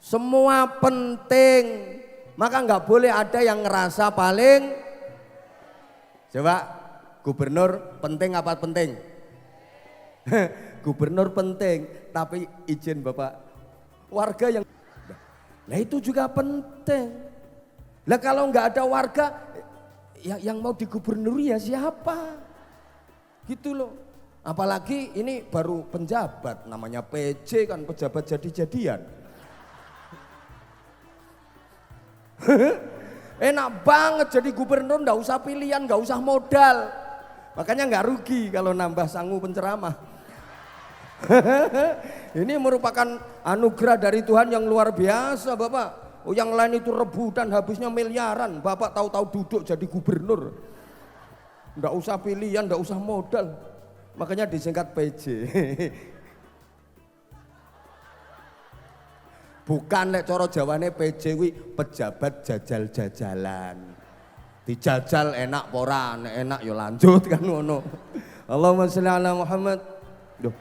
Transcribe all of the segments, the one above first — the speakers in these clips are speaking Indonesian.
Semua penting. Maka nggak boleh ada yang ngerasa paling. Coba, gubernur penting apa penting? Gubernur penting, tapi izin Bapak, warga yang, nah itu juga penting. Lah kalau nggak ada warga, yang mau digubernuri ya siapa? Gitu loh. Apalagi ini baru penjabat, namanya PJ kan, pejabat jadi-jadian. Enak banget jadi gubernur, nggak usah pilihan, nggak usah modal. Makanya nggak rugi kalau nambah sangu penceramah. Ini merupakan anugerah dari Tuhan yang luar biasa Bapak. Oh, yang lain itu rebutan habisnya miliaran, Bapak tahu-tahu duduk jadi gubernur. Nggak usah pilihan, nggak usah modal. Makanya disingkat PJ. Bukan lek coro Jawane PJ wi pejabat jajal-jajalan. Dijajal enak pora, enak yo lanjut kan ngono. Allahumma sholli ala Muhammad. Duh.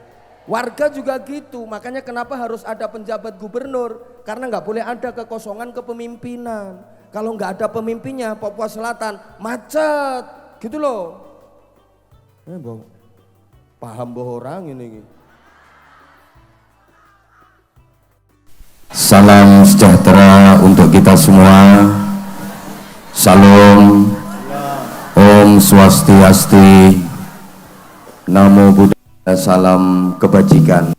Warga juga gitu, makanya kenapa harus ada penjabat gubernur? Karena nggak boleh ada kekosongan kepemimpinan. Kalau nggak ada pemimpinnya, Papua Selatan macet, gitu loh. Paham boh orang ini. Salam sejahtera untuk kita semua. Salam, Om Swastiastu, Namo Buddhaya, salam kebajikan.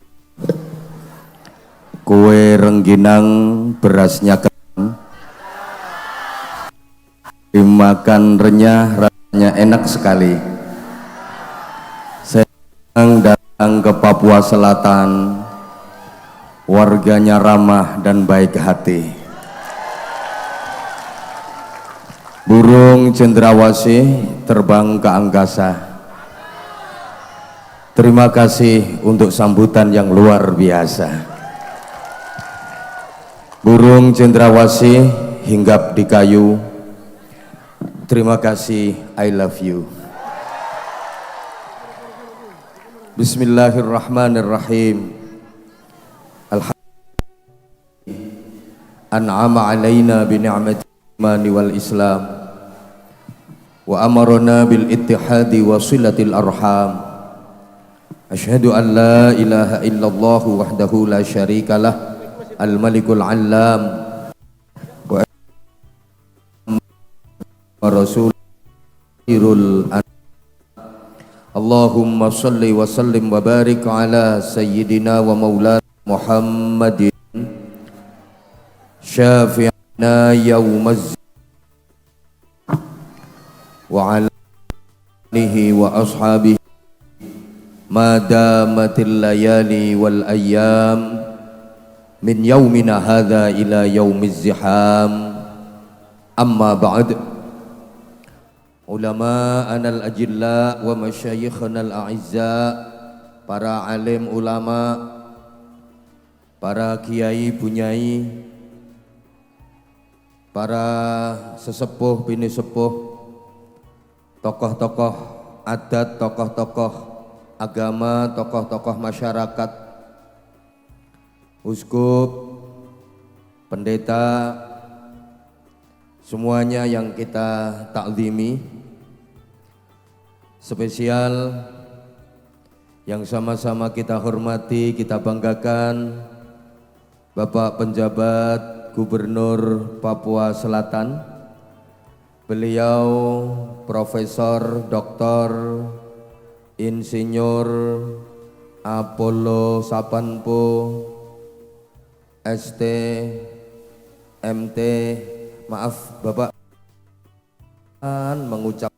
Kue rengginang berasnya kenyang, dimakan renyah rasanya enak sekali. Saya datang ke Papua Selatan, warganya ramah dan baik hati. Burung cendrawasih terbang ke angkasa. Terima kasih untuk sambutan yang luar biasa. Burung cendrawasih hinggap di kayu. Terima kasih, I love you. Bismillahirrahmanirrahim. An'ama alaina bi ni'matil imani wal islam wa amarna bil ittihadi wa silatil arham. Asyhadu an la ilaha illallah wahdahu la syarikalah al malikul allam wa rasulul an. Allahumma salli wa sallim wa barik ala sayyidina wa maulana Muhammadin syafi'na yawmaz wa ala alihi wa ashabihi madamatil layali wal ayyam min yaumina hadha ila yaumiz ziham. Amma ba'd. Ulama anal ajilla wa masyayikhana al-a'izza, para alim ulama, para kiai bunyai, para sesepuh bini sepuh, tokoh-tokoh adat, tokoh-tokoh agama, tokoh-tokoh masyarakat, uskup, pendeta, semuanya yang kita takzimi. Spesial yang sama-sama kita hormati, kita banggakan, Bapak Penjabat Gubernur Papua Selatan. Beliau Profesor Dr. Insinyur Apollo Sapanpo ST MT. Maaf Bapak mengucap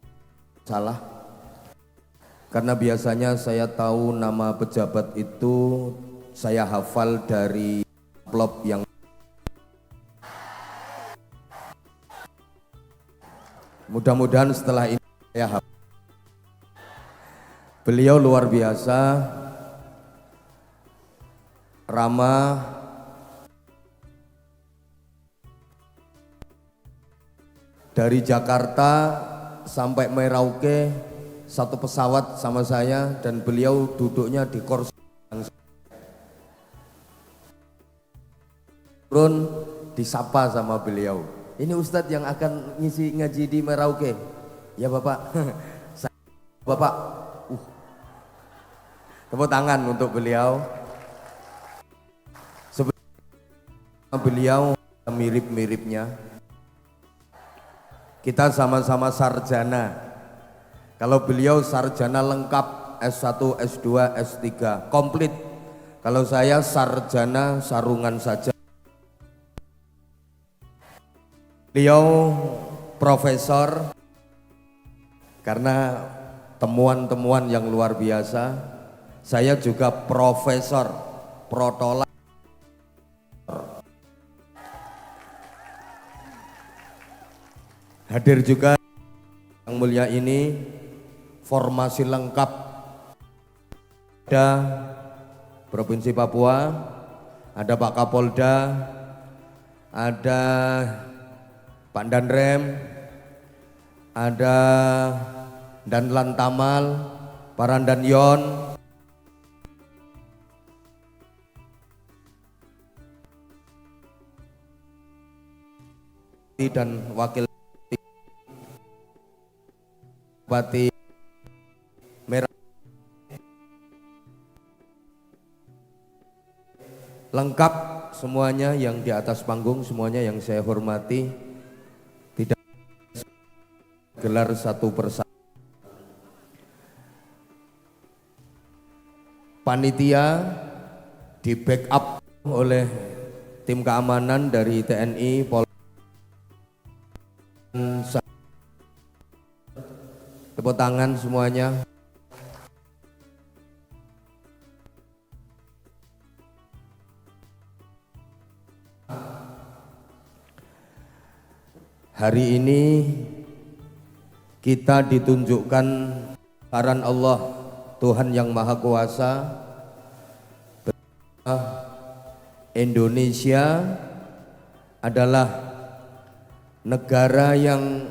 salah, karena biasanya saya tahu nama pejabat itu saya hafal dari amplop yang mudah-mudahan setelah ini saya hafal. Beliau luar biasa, ramah, dari Jakarta sampai Merauke satu pesawat sama saya, dan beliau duduknya di kursi yang turun disapa sama beliau. Ini Ustadz yang akan ngisi ngaji di Merauke. Ya Bapak. Bapak. Tepuk tangan untuk beliau. Sebenarnya beliau mirip-miripnya. Kita sama-sama sarjana. Kalau beliau sarjana lengkap S1, S2, S3 komplit. Kalau saya sarjana sarungan saja. Beliau profesor karena temuan-temuan yang luar biasa. Saya juga profesor protola. Hadir juga yang mulia ini formasi lengkap ada Provinsi Papua, ada Pak Kapolda, ada Pak Danrem, ada Danlan Tamal, Parandan Yon, dan Wakil Bupati Merah. Lengkap semuanya yang di atas panggung, semuanya yang saya hormati. Tidak gelar satu persatu. Panitia di backup oleh tim keamanan dari TNI, Polri. Tepuk tangan semuanya. Hari ini kita ditunjukkan saran Allah Tuhan yang Maha Kuasa. Indonesia adalah negara yang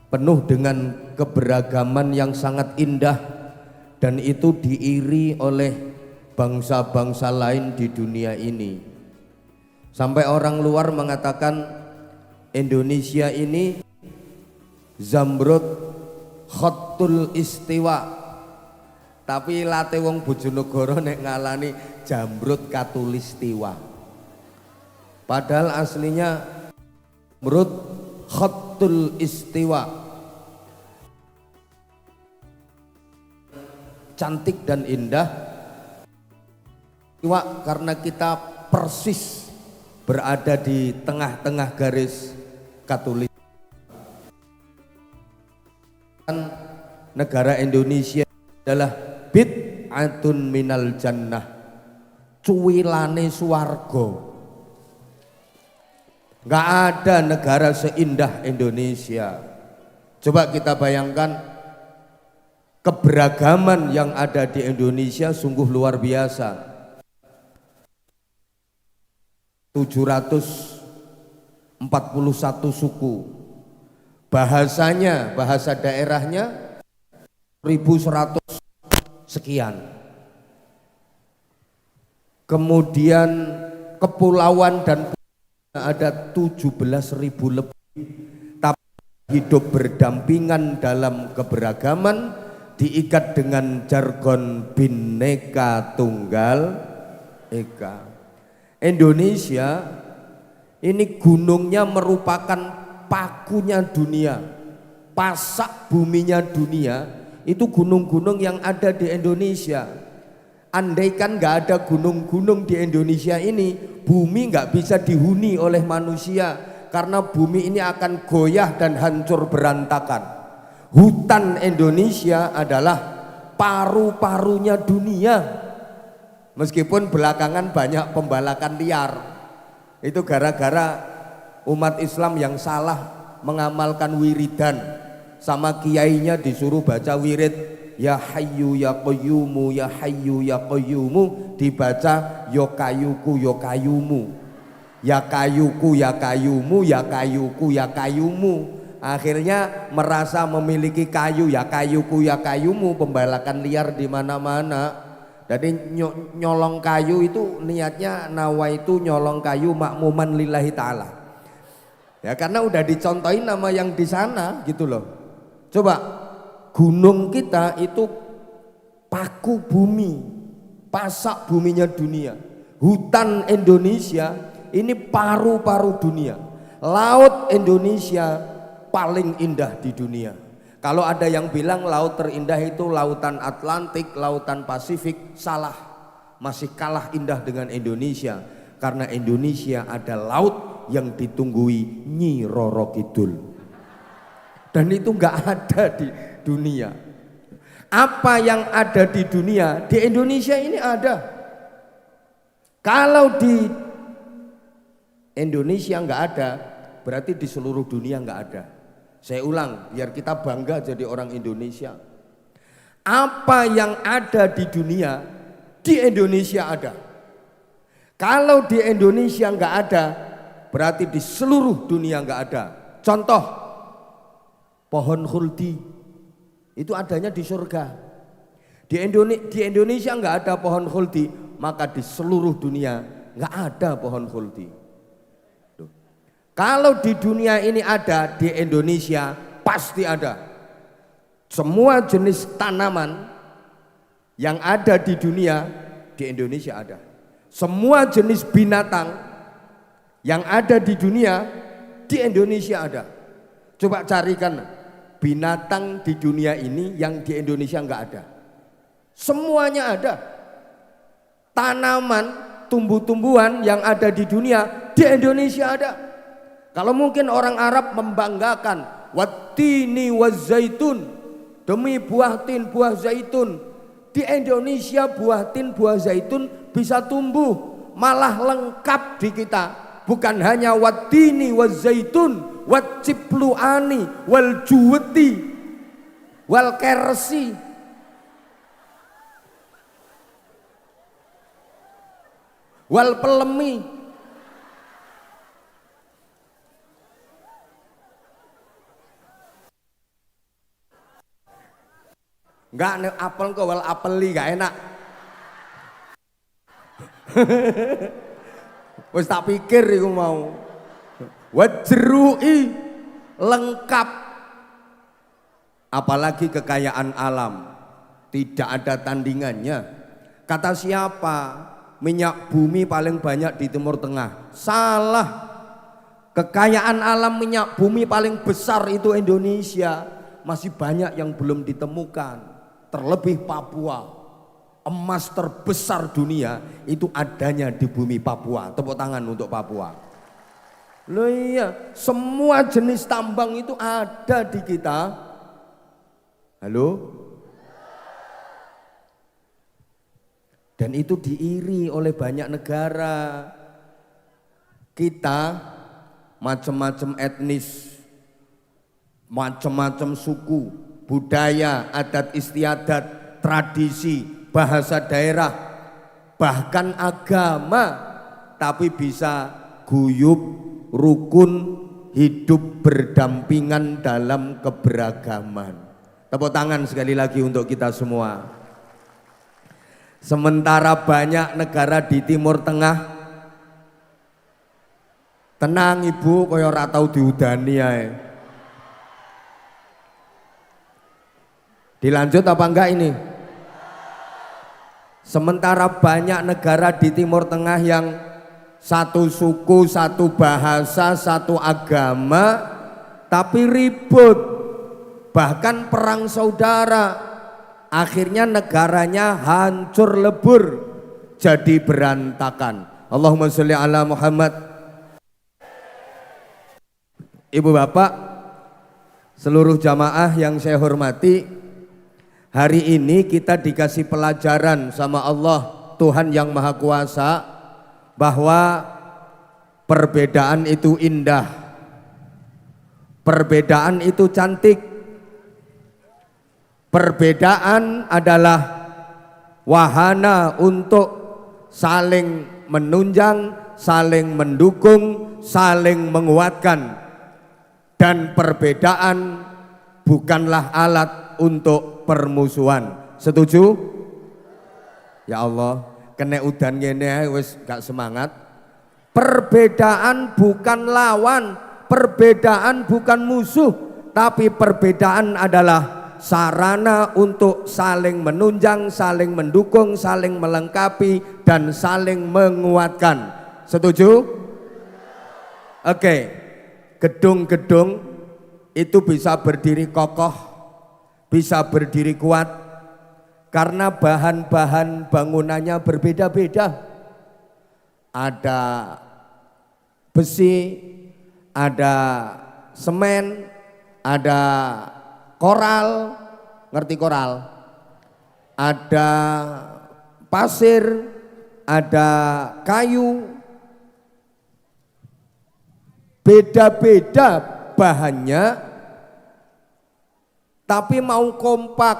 penuh dengan keberagaman yang sangat indah, dan itu diiri oleh bangsa-bangsa lain di dunia ini. Sampai orang luar mengatakan Indonesia ini Zamrud Khatul Istiwa, tapi late wong Bojonegoro nek ngalani Jamrud Katulistiwa. Padahal aslinya Zamrud Khatul Istiwa, cantik dan indah. Istiwa karena kita persis berada di tengah-tengah garis Katolik. Negara Indonesia adalah bid'atun minal jannah, cuwilane swarga. Gak ada negara seindah Indonesia. Coba kita bayangkan keberagaman yang ada di Indonesia sungguh luar biasa. 741 suku, bahasanya, bahasa daerahnya 1100 sekian. Kemudian kepulauan dan ada 17.000 lebih, tapi hidup berdampingan dalam keberagaman, diikat dengan jargon Bhinneka Tunggal Ika. Indonesia ini gunungnya merupakan pakunya dunia, pasak buminya dunia, itu gunung-gunung yang ada di Indonesia. Andaikan nggak ada gunung-gunung di Indonesia ini, bumi nggak bisa dihuni oleh manusia, karena bumi ini akan goyah dan hancur berantakan. Hutan Indonesia adalah paru-parunya dunia. Meskipun belakangan banyak pembalakan liar, itu gara-gara umat Islam yang salah mengamalkan wiridan, sama kiainya disuruh baca wirid ya hayyu ya qayyumu ya hayyu ya qayyumu, dibaca ya kayuku ya kayumu, ya kayuku ya kayumu, ya kayuku ya kayumu. Akhirnya merasa memiliki kayu, ya kayuku ya kayumu, pembalakan liar di mana-mana. Jadi nyolong kayu itu niatnya nawaitu nyolong kayu makmuman lillahi ta'ala. Ya karena udah dicontohin nama yang di sana gitu loh. Coba gunung kita itu paku bumi, pasak buminya dunia. Hutan Indonesia ini paru-paru dunia. Laut Indonesia paling indah di dunia. Kalau ada yang bilang laut terindah itu lautan Atlantik, lautan Pasifik, salah. Masih kalah indah dengan Indonesia. Karena Indonesia ada laut yang ditunggui Nyi Roro Kidul. Dan itu nggak ada di dunia. Apa yang ada di dunia, di Indonesia ini ada. Kalau di Indonesia nggak ada, berarti di seluruh dunia nggak ada. Saya ulang, biar kita bangga jadi orang Indonesia. Apa yang ada di dunia, di Indonesia ada. Kalau di Indonesia nggak ada, berarti di seluruh dunia nggak ada. Contoh, pohon khuldi itu adanya di surga. Di Indonesia nggak ada pohon khuldi, maka di seluruh dunia nggak ada pohon khuldi. Kalau di dunia ini ada, di Indonesia pasti ada. Semua jenis tanaman yang ada di dunia, di Indonesia ada. Semua jenis binatang yang ada di dunia, di Indonesia ada. Coba carikan binatang di dunia ini yang di Indonesia nggak ada. Semuanya ada. Tanaman, tumbuh-tumbuhan yang ada di dunia, di Indonesia ada. Kalau mungkin orang Arab membanggakan wattini wazaitun, demi buah tin buah zaitun, di Indonesia buah tin buah zaitun bisa tumbuh, malah lengkap di kita. Bukan hanya wattini wazaitun, wacipluani, wal juweti, wal kersi, wal pelemi. Enggak, nek apel kok wal apeli gak enak. Wis tak pikir iku mau. Wajrui lengkap. Apalagi kekayaan alam. Tidak ada tandingannya. Kata siapa? Minyak bumi paling banyak di Timur Tengah. Salah. Kekayaan alam minyak bumi paling besar itu Indonesia. Masih banyak yang belum ditemukan. Terlebih Papua, emas terbesar dunia itu adanya di bumi Papua. Tepuk tangan untuk Papua. Loh iya, semua jenis tambang itu ada di kita. Halo? Dan itu diiri oleh banyak negara. Kita macam-macam etnis, macam-macam suku, budaya, adat istiadat, tradisi, bahasa daerah, bahkan agama, tapi bisa guyup, rukun, hidup berdampingan dalam keberagaman. Tepuk tangan sekali lagi untuk kita semua. Sementara banyak negara di Timur Tengah, tenang ibu, kaya ora tau diudani ae. Dilanjut apa enggak ini? Sementara banyak negara di Timur Tengah yang satu suku, satu bahasa, satu agama, tapi ribut, bahkan perang saudara. Akhirnya negaranya hancur lebur, jadi berantakan. Allahumma sholli ala Muhammad. Ibu bapak, seluruh jamaah yang saya hormati, hari ini kita dikasih pelajaran sama Allah Tuhan yang Maha Kuasa bahwa perbedaan itu indah, perbedaan itu cantik, perbedaan adalah wahana untuk saling menunjang, saling mendukung, saling menguatkan, dan perbedaan bukanlah alat untuk permusuhan. Setuju? Ya Allah, kena udan ngene ae wis gak semangat. Perbedaan bukan lawan, perbedaan bukan musuh, tapi perbedaan adalah sarana untuk saling menunjang, saling mendukung, saling melengkapi, dan saling menguatkan. Setuju? Oke, gedung-gedung itu bisa berdiri kokoh, bisa berdiri kuat, karena bahan-bahan bangunannya berbeda-beda. Ada besi, ada semen, ada koral, ngerti koral? Ada pasir, ada kayu. Beda-beda bahannya, tapi mau kompak,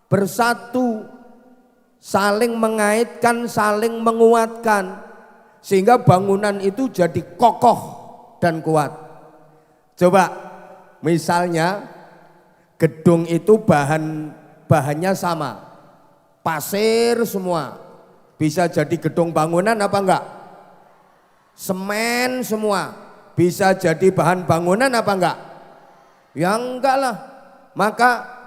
bersatu, saling mengaitkan, saling menguatkan, sehingga bangunan itu jadi kokoh dan kuat. Coba misalnya gedung itu bahannya sama, pasir semua, bisa jadi gedung bangunan apa enggak? Semen semua, bisa jadi bahan bangunan apa enggak? Ya enggak lah. Maka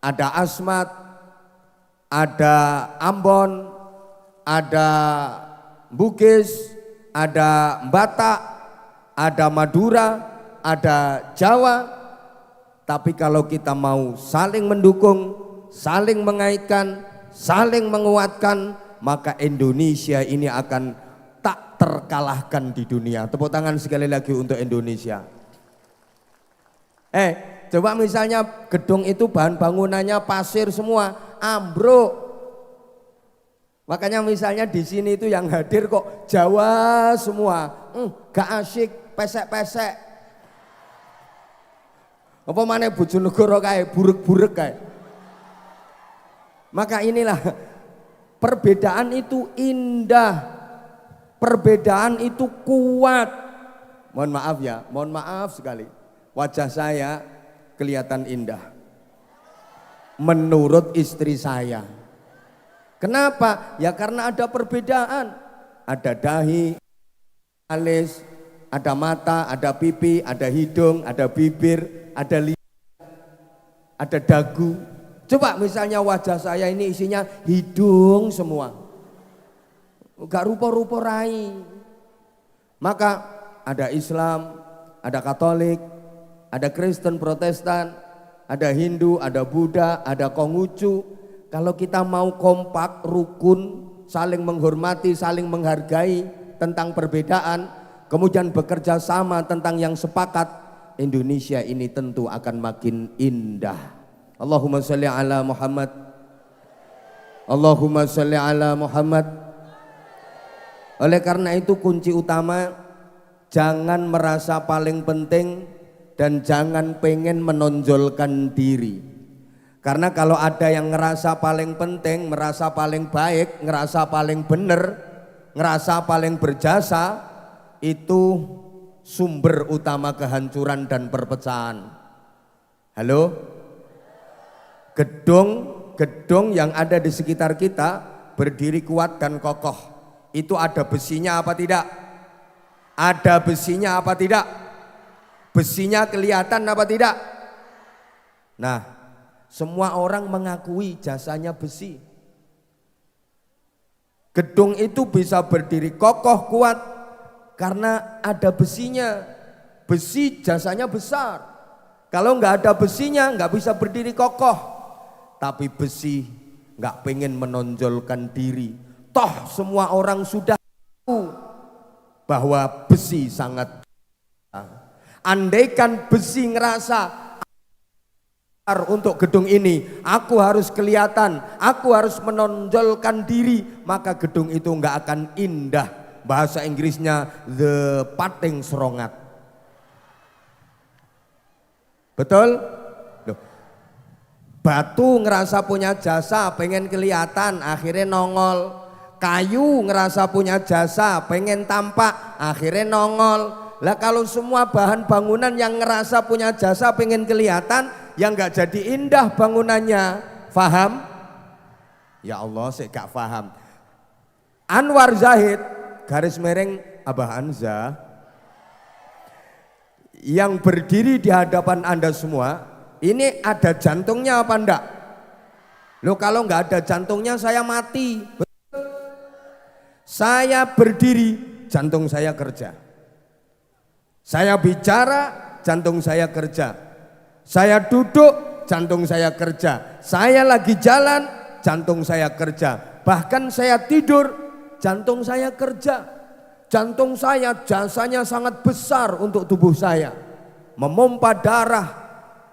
ada asmat, ada ambon, ada bugis, ada batak, ada madura, ada jawa. Tapi kalau kita mau saling mendukung, saling mengaitkan, saling menguatkan, maka Indonesia ini akan tak terkalahkan di dunia. Tepuk tangan sekali lagi untuk Indonesia. Coba misalnya gedung itu bahan bangunannya pasir semua, ambruk. Makanya misalnya di sini itu yang hadir kok Jawa semua, gak asyik, pesek-pesek. Apa maneh Bojonegoro kae, burek-burek kae. Maka inilah perbedaan itu indah. Perbedaan itu kuat. Mohon maaf ya, mohon maaf sekali. Wajah saya kelihatan indah menurut istri saya. Kenapa? Ya karena ada perbedaan. Ada dahi, alis, ada mata, ada pipi, ada hidung, ada bibir, ada lidah, ada dagu. Coba misalnya wajah saya ini isinya hidung semua, gak rupa-rupa rai. Maka ada Islam, ada Katolik, ada Kristen, Protestan, ada Hindu, ada Buddha, ada Konghucu. Kalau kita mau kompak, rukun, saling menghormati, saling menghargai tentang perbedaan, kemudian bekerja sama tentang yang sepakat, Indonesia ini tentu akan makin indah. Allahumma sholli ala Muhammad. Allahumma sholli ala Muhammad. Oleh karena itu kunci utama, jangan merasa paling penting dan jangan pengen menonjolkan diri. Karena kalau ada yang ngerasa paling penting, merasa paling baik, ngerasa paling benar, ngerasa paling berjasa, itu sumber utama kehancuran dan perpecahan. Halo? Gedung yang ada di sekitar kita berdiri kuat dan kokoh. Itu ada besinya apa tidak? Ada besinya apa tidak? Besinya kelihatan apa tidak? Nah, semua orang mengakui jasanya besi. Gedung itu bisa berdiri kokoh kuat karena ada besinya. Besi jasanya besar. Kalau nggak ada besinya nggak bisa berdiri kokoh. Tapi besi nggak pengen menonjolkan diri. Toh semua orang sudah tahu bahwa besi sangat. Andaikan besi ngerasa untuk gedung ini, aku harus kelihatan, aku harus menonjolkan diri, maka gedung itu nggak akan indah. Bahasa Inggrisnya the pating serongat. Betul? Loh. Batu ngerasa punya jasa, pengen kelihatan, akhirnya nongol. Kayu ngerasa punya jasa, pengen tampak, akhirnya nongol. Lah kalau semua bahan bangunan yang ngerasa punya jasa, pengen kelihatan, yang nggak jadi indah bangunannya, paham? Ya Allah, saya gak paham. Anwar Zahid, garis miring Abah Anza, yang berdiri di hadapan Anda semua, ini ada jantungnya apa enggak? Loh kalau enggak ada jantungnya saya mati. Saya berdiri, jantung saya kerja. Saya bicara, jantung saya kerja. Saya duduk, jantung saya kerja. Saya lagi jalan, jantung saya kerja. Bahkan saya tidur, jantung saya kerja. Jantung saya jasanya sangat besar untuk tubuh saya. Memompa darah,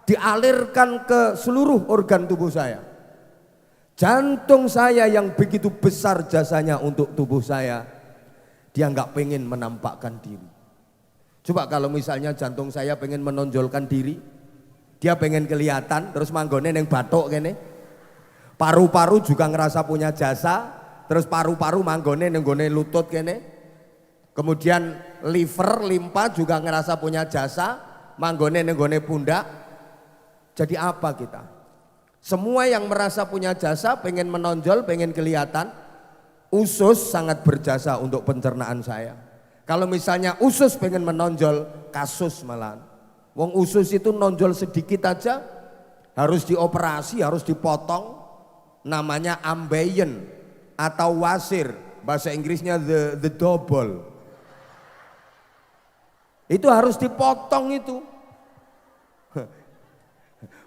dialirkan ke seluruh organ tubuh saya. Jantung saya yang begitu besar jasanya untuk tubuh saya, dia nggak pengen menampakkan diri. Coba kalau misalnya jantung saya pengen menonjolkan diri, dia pengen kelihatan, terus manggone neng batok kene. Paru-paru juga ngerasa punya jasa, terus paru-paru manggone neng gone lutut kene. Kemudian liver, limpa juga ngerasa punya jasa, manggone neng gone pundak. Jadi apa kita? Semua yang merasa punya jasa, pengen menonjol, pengen kelihatan. Usus sangat berjasa untuk pencernaan saya. Kalau misalnya usus pengen menonjol, kasus malahan. Wong usus itu nonjol sedikit aja, harus dioperasi, harus dipotong. Namanya ambeien atau wasir, bahasa Inggrisnya the double. Itu harus dipotong itu.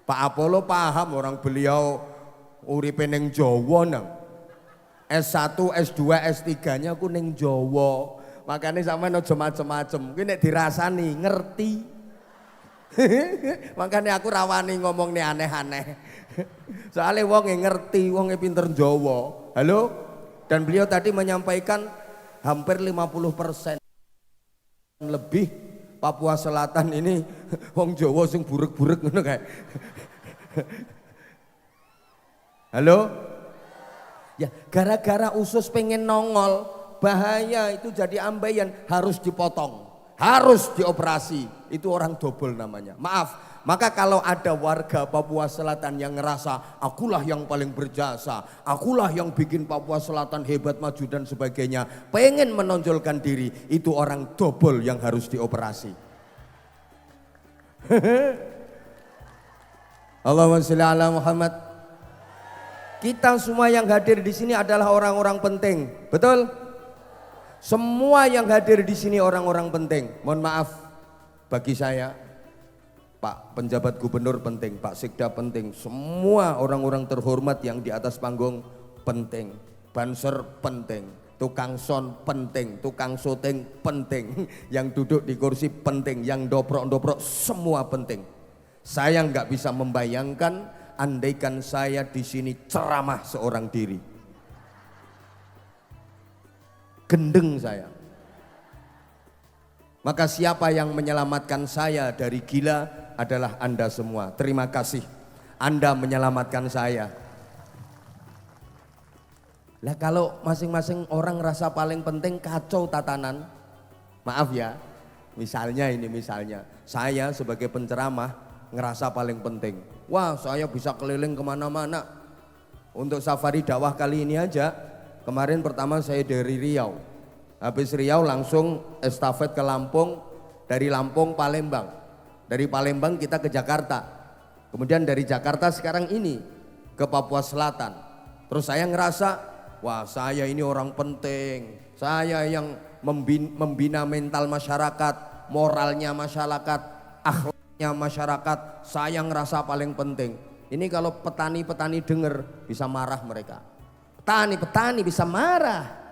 Pak Apollo paham, orang beliau uripe ning Jawa nang. S1, S2, S3-nya aku ning Jawa. Makanya sampean aja macem-macem. Kuwi nek dirasani ngerti. Makanya aku rawani ngomong nih aneh-aneh. Soalnya wong ngerti, wong pinter Jawa. Halo? Dan beliau tadi menyampaikan hampir 50% lebih Papua Selatan ini wong Jawa sing burek-burek ngono kae. Halo? Ya, gara-gara usus pengen nongol, bahaya itu jadi ambeien, harus dipotong, harus dioperasi. Itu orang dobel namanya. Maaf. Maka kalau ada warga Papua Selatan yang ngerasa akulah yang paling berjasa, akulah yang bikin Papua Selatan hebat, maju dan sebagainya, pengen menonjolkan diri, itu orang dobel yang harus dioperasi. Allahumma sholli ala Muhammad. Kita semua yang hadir di sini adalah orang-orang penting, betul? Semua yang hadir di sini orang-orang penting. Mohon maaf bagi saya, Pak penjabat gubernur penting, Pak Sekda penting, semua orang-orang terhormat yang di atas panggung penting, banser penting, tukang sound penting, tukang syuting penting, yang duduk di kursi penting, yang dobrok-dobrok semua penting. Saya nggak bisa membayangkan andaikan saya di sini ceramah seorang diri, gendeng saya. Maka siapa yang menyelamatkan saya dari gila adalah Anda semua. Terima kasih, Anda menyelamatkan saya. Lah kalau masing-masing orang rasa paling penting, kacau tatanan. Maaf ya, misalnya saya sebagai penceramah ngerasa paling penting. Wah, saya bisa keliling kemana-mana. Untuk safari dakwah kali ini aja, kemarin pertama saya dari Riau. Habis Riau langsung estafet ke Lampung, dari Lampung Palembang. Dari Palembang kita ke Jakarta. Kemudian dari Jakarta sekarang ini ke Papua Selatan. Terus saya ngerasa, wah saya ini orang penting. Saya yang membina mental masyarakat, moralnya masyarakat, akhlaknya masyarakat. Saya ngerasa paling penting. Ini kalau petani-petani dengar bisa marah mereka. Petani bisa marah.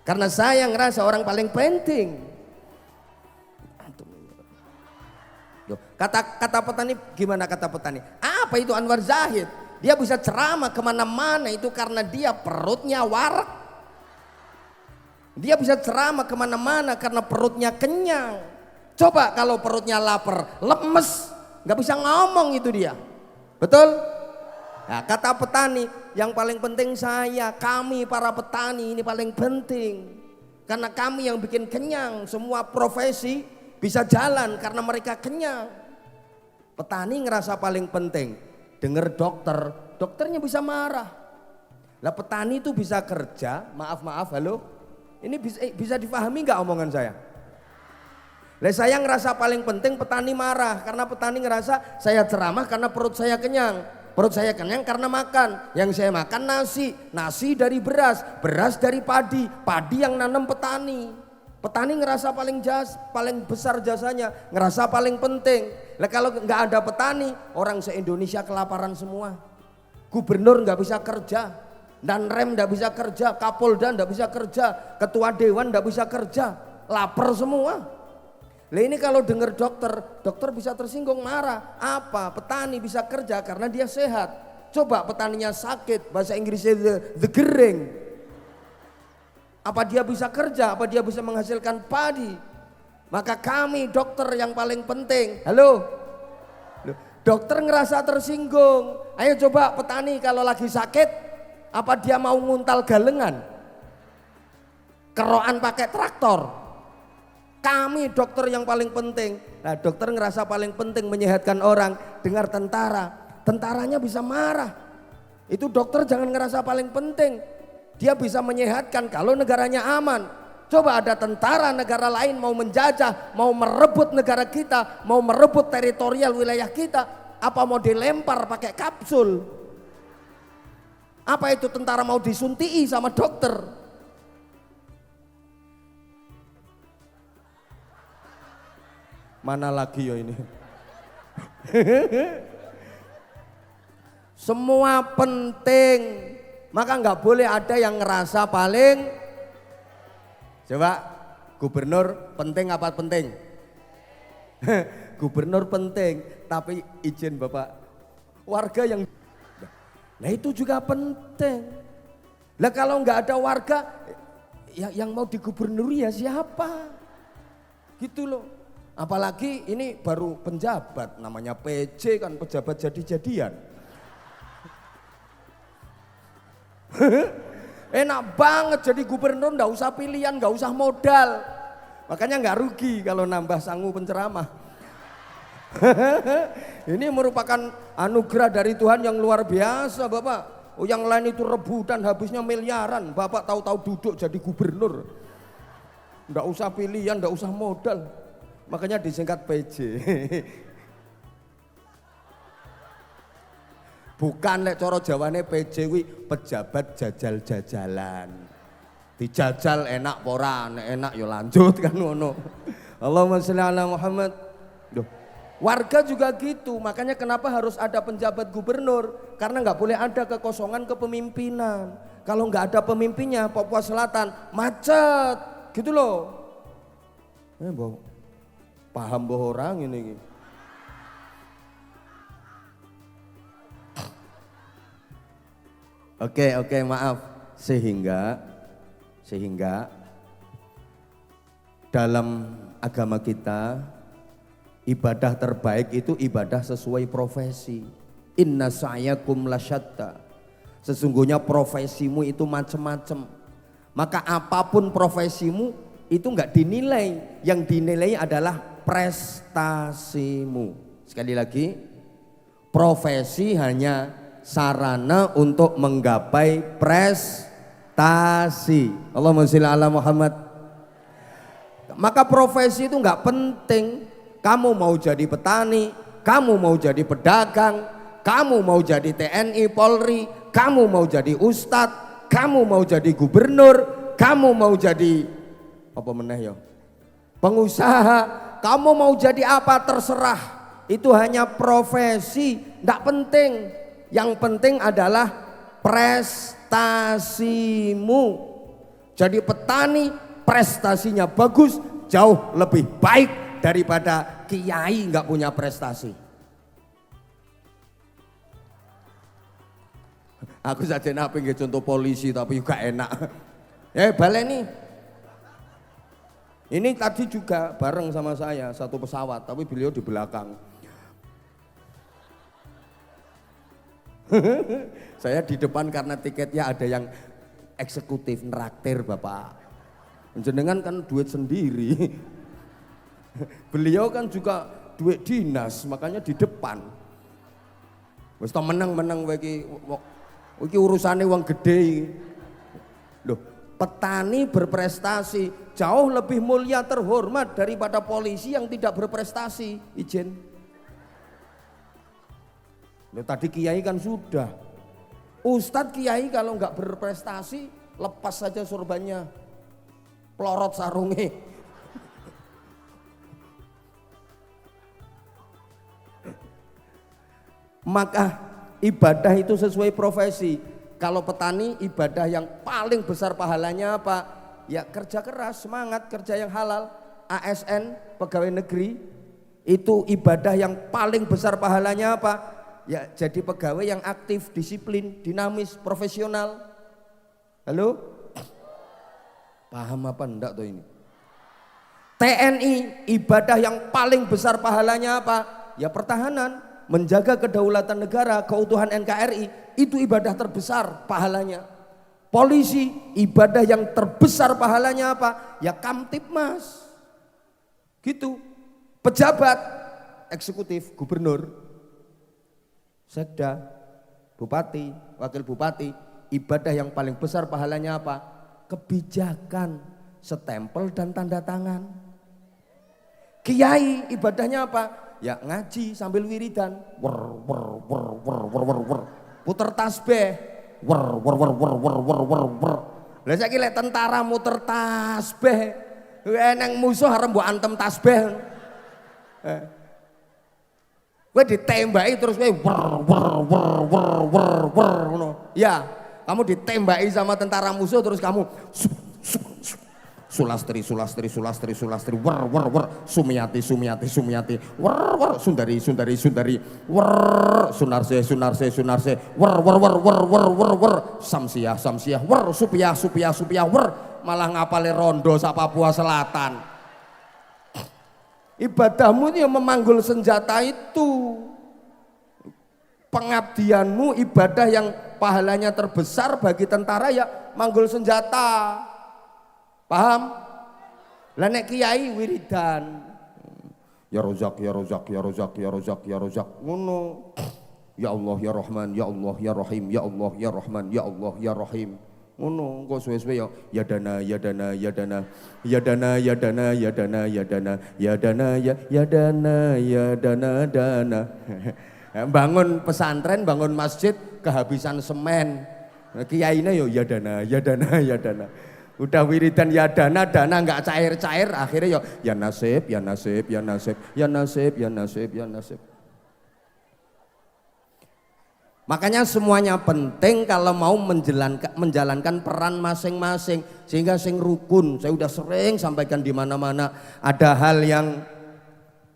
Karena saya ngerasa orang paling penting. Kata petani, gimana kata petani? Apa itu Anwar Zahid? Dia bisa ceramah kemana-mana itu karena dia perutnya warak. Dia bisa ceramah kemana-mana karena perutnya kenyang. Coba kalau perutnya lapar, lemes, nggak bisa ngomong itu dia. Betul? Nah, kata petani, yang paling penting kami para petani ini paling penting. Karena kami yang bikin kenyang, semua profesi bisa jalan karena mereka kenyang. Petani ngerasa paling penting. Dengar dokter, dokternya bisa marah. Lah petani itu bisa kerja, maaf, halo. Ini bisa dipahami nggak omongan saya? Lah saya ngerasa paling penting, petani marah karena petani ngerasa saya ceramah karena perut saya kenyang. Perut saya kenyang karena makan. Yang saya makan nasi dari beras, beras dari padi, padi yang nanam petani. Petani ngerasa paling besar jasanya, ngerasa paling penting. Lah kalau nggak ada petani, orang se-Indonesia kelaparan semua. Gubernur nggak bisa kerja, dan rem nggak bisa kerja, kapolda nggak bisa kerja, ketua dewan nggak bisa kerja, lapar semua. Lah ini kalau dengar dokter bisa tersinggung, marah. Apa? Petani bisa kerja karena dia sehat. Coba petaninya sakit, bahasa Inggrisnya the gering. Apa dia bisa kerja? Apa dia bisa menghasilkan padi? Maka kami dokter yang paling penting. Halo? Dokter ngerasa tersinggung. Ayo coba petani kalau lagi sakit, apa dia mau nguntal galengan? Kerokan pakai traktor? Kami dokter yang paling penting. Nah, dokter ngerasa paling penting menyehatkan orang. Dengar tentaranya bisa marah. Itu dokter jangan ngerasa paling penting. Dia bisa menyehatkan kalau negaranya aman. Coba ada tentara negara lain mau menjajah, mau merebut negara kita, mau merebut teritorial wilayah kita, apa mau dilempar pakai kapsul? Apa itu tentara mau disuntii sama dokter? Mana lagi ya ini? Semua penting. Maka nggak boleh ada yang ngerasa paling. Coba, gubernur penting apa penting? Gubernur penting, tapi izin Bapak, warga yang, nah itu juga penting. Lah kalau nggak ada warga, yang mau digubernuri ya siapa? Gitu loh. Apalagi ini baru penjabat, namanya PJ kan, pejabat jadi-jadian. Enak banget jadi gubernur, nggak usah pilihan, nggak usah modal. Makanya nggak rugi kalau nambah sangu penceramah. Ini merupakan anugerah dari Tuhan yang luar biasa Bapak. Oh, yang lain itu rebutan habisnya miliaran, Bapak tahu-tahu duduk jadi gubernur. Nggak usah pilihan, nggak usah modal. Makanya disingkat PJ. Bukan lek coro Jawane PJ kuwi pejabat jajal-jajalan. Dijajal enak pora, nek enak ya lanjut kan ngono. Allahumma sholli ala Muhammad. Duh. Warga juga gitu, makanya kenapa harus ada penjabat gubernur? Karena nggak boleh ada kekosongan kepemimpinan. Kalau nggak ada pemimpinnya, Papua Selatan macet, gitu loh. Paham boh orang ini. Oke, maaf. Sehingga dalam agama kita ibadah terbaik itu ibadah sesuai profesi. Inna sa'yakum lasyatta. Sesungguhnya profesimu itu macam-macam. Maka apapun profesimu itu enggak dinilai. Yang dinilai adalah prestasimu. Sekali lagi, profesi hanya sarana untuk menggapai prestasi. Allahumma sholli ala Muhammad. Maka profesi itu enggak penting. Kamu mau jadi petani, kamu mau jadi pedagang, kamu mau jadi TNI, Polri, kamu mau jadi ustadz, kamu mau jadi gubernur, kamu mau jadi apa meneh ya? Pengusaha, kamu mau jadi apa terserah. Itu hanya profesi, enggak penting. Yang penting adalah prestasimu. Jadi petani prestasinya bagus, jauh lebih baik daripada kiai nggak punya prestasi. Aku saja napi contoh polisi tapi juga enak. Baleni. Ini tadi juga bareng sama saya satu pesawat, tapi beliau di belakang. Saya di depan karena tiketnya ada yang eksekutif neraktir Bapak. Jenengan kan duit sendiri. Beliau kan juga duit dinas, makanya di depan. Wis menang-menang bagi Iki urusane wong gede iki. Loh, petani berprestasi jauh lebih mulia terhormat daripada polisi yang tidak berprestasi. Izin. Loh, tadi kiai kan sudah. Ustadz kiai kalau nggak berprestasi lepas saja sorbannya, pelorot sarungnya. Maka ibadah itu sesuai profesi. Kalau petani ibadah yang paling besar pahalanya apa? Ya kerja keras, semangat kerja yang halal. ASN, pegawai negeri, itu ibadah yang paling besar pahalanya apa? Ya jadi pegawai yang aktif, disiplin, dinamis, profesional. Halo? Paham apa enggak tuh ini? TNI, ibadah yang paling besar pahalanya apa? Ya pertahanan, menjaga kedaulatan negara, keutuhan NKRI, itu ibadah terbesar pahalanya. Polisi, ibadah yang terbesar pahalanya apa? Ya Kamtibmas. Gitu. Pejabat, eksekutif, gubernur, sekda, bupati, wakil bupati, ibadah yang paling besar pahalanya apa? Kebijakan, stempel dan tanda tangan. Kiai, ibadahnya apa? Ya ngaji sambil wiridan, puter tasbih, lah saiki lek tentara muter tasbih, eneng musuh arep mbok antem tasbih. Kowe ditembaki terus kowe ngono. Ya, kamu ditembaki sama tentara musuh terus kamu Sulastri, Sumiati, Sundari, Sunarse, Samsiah, Supiah, malah ngapale rondo sak Papua Selatan. Ibadahmu itu yang memanggul senjata itu. Pengabdianmu ibadah yang pahalanya terbesar bagi tentara ya manggul senjata. Paham? Lah nek kiai wiridan. Ya Rozak, ngono. Ya Allah ya Rahman, ya Allah ya Rahim, ya Allah ya Rahman, ya Allah ya Rahim. Ngono, engko suwe-suwe ya dana. Bangun pesantren, bangun masjid kehabisan semen. Kiyaine yo ya dana. Udah wiridan ya dana nggak cair akhirnya ya nasib. Makanya semuanya penting kalau mau menjalankan peran masing-masing sehingga sing rukun. Saya udah sering sampaikan di mana-mana, ada hal yang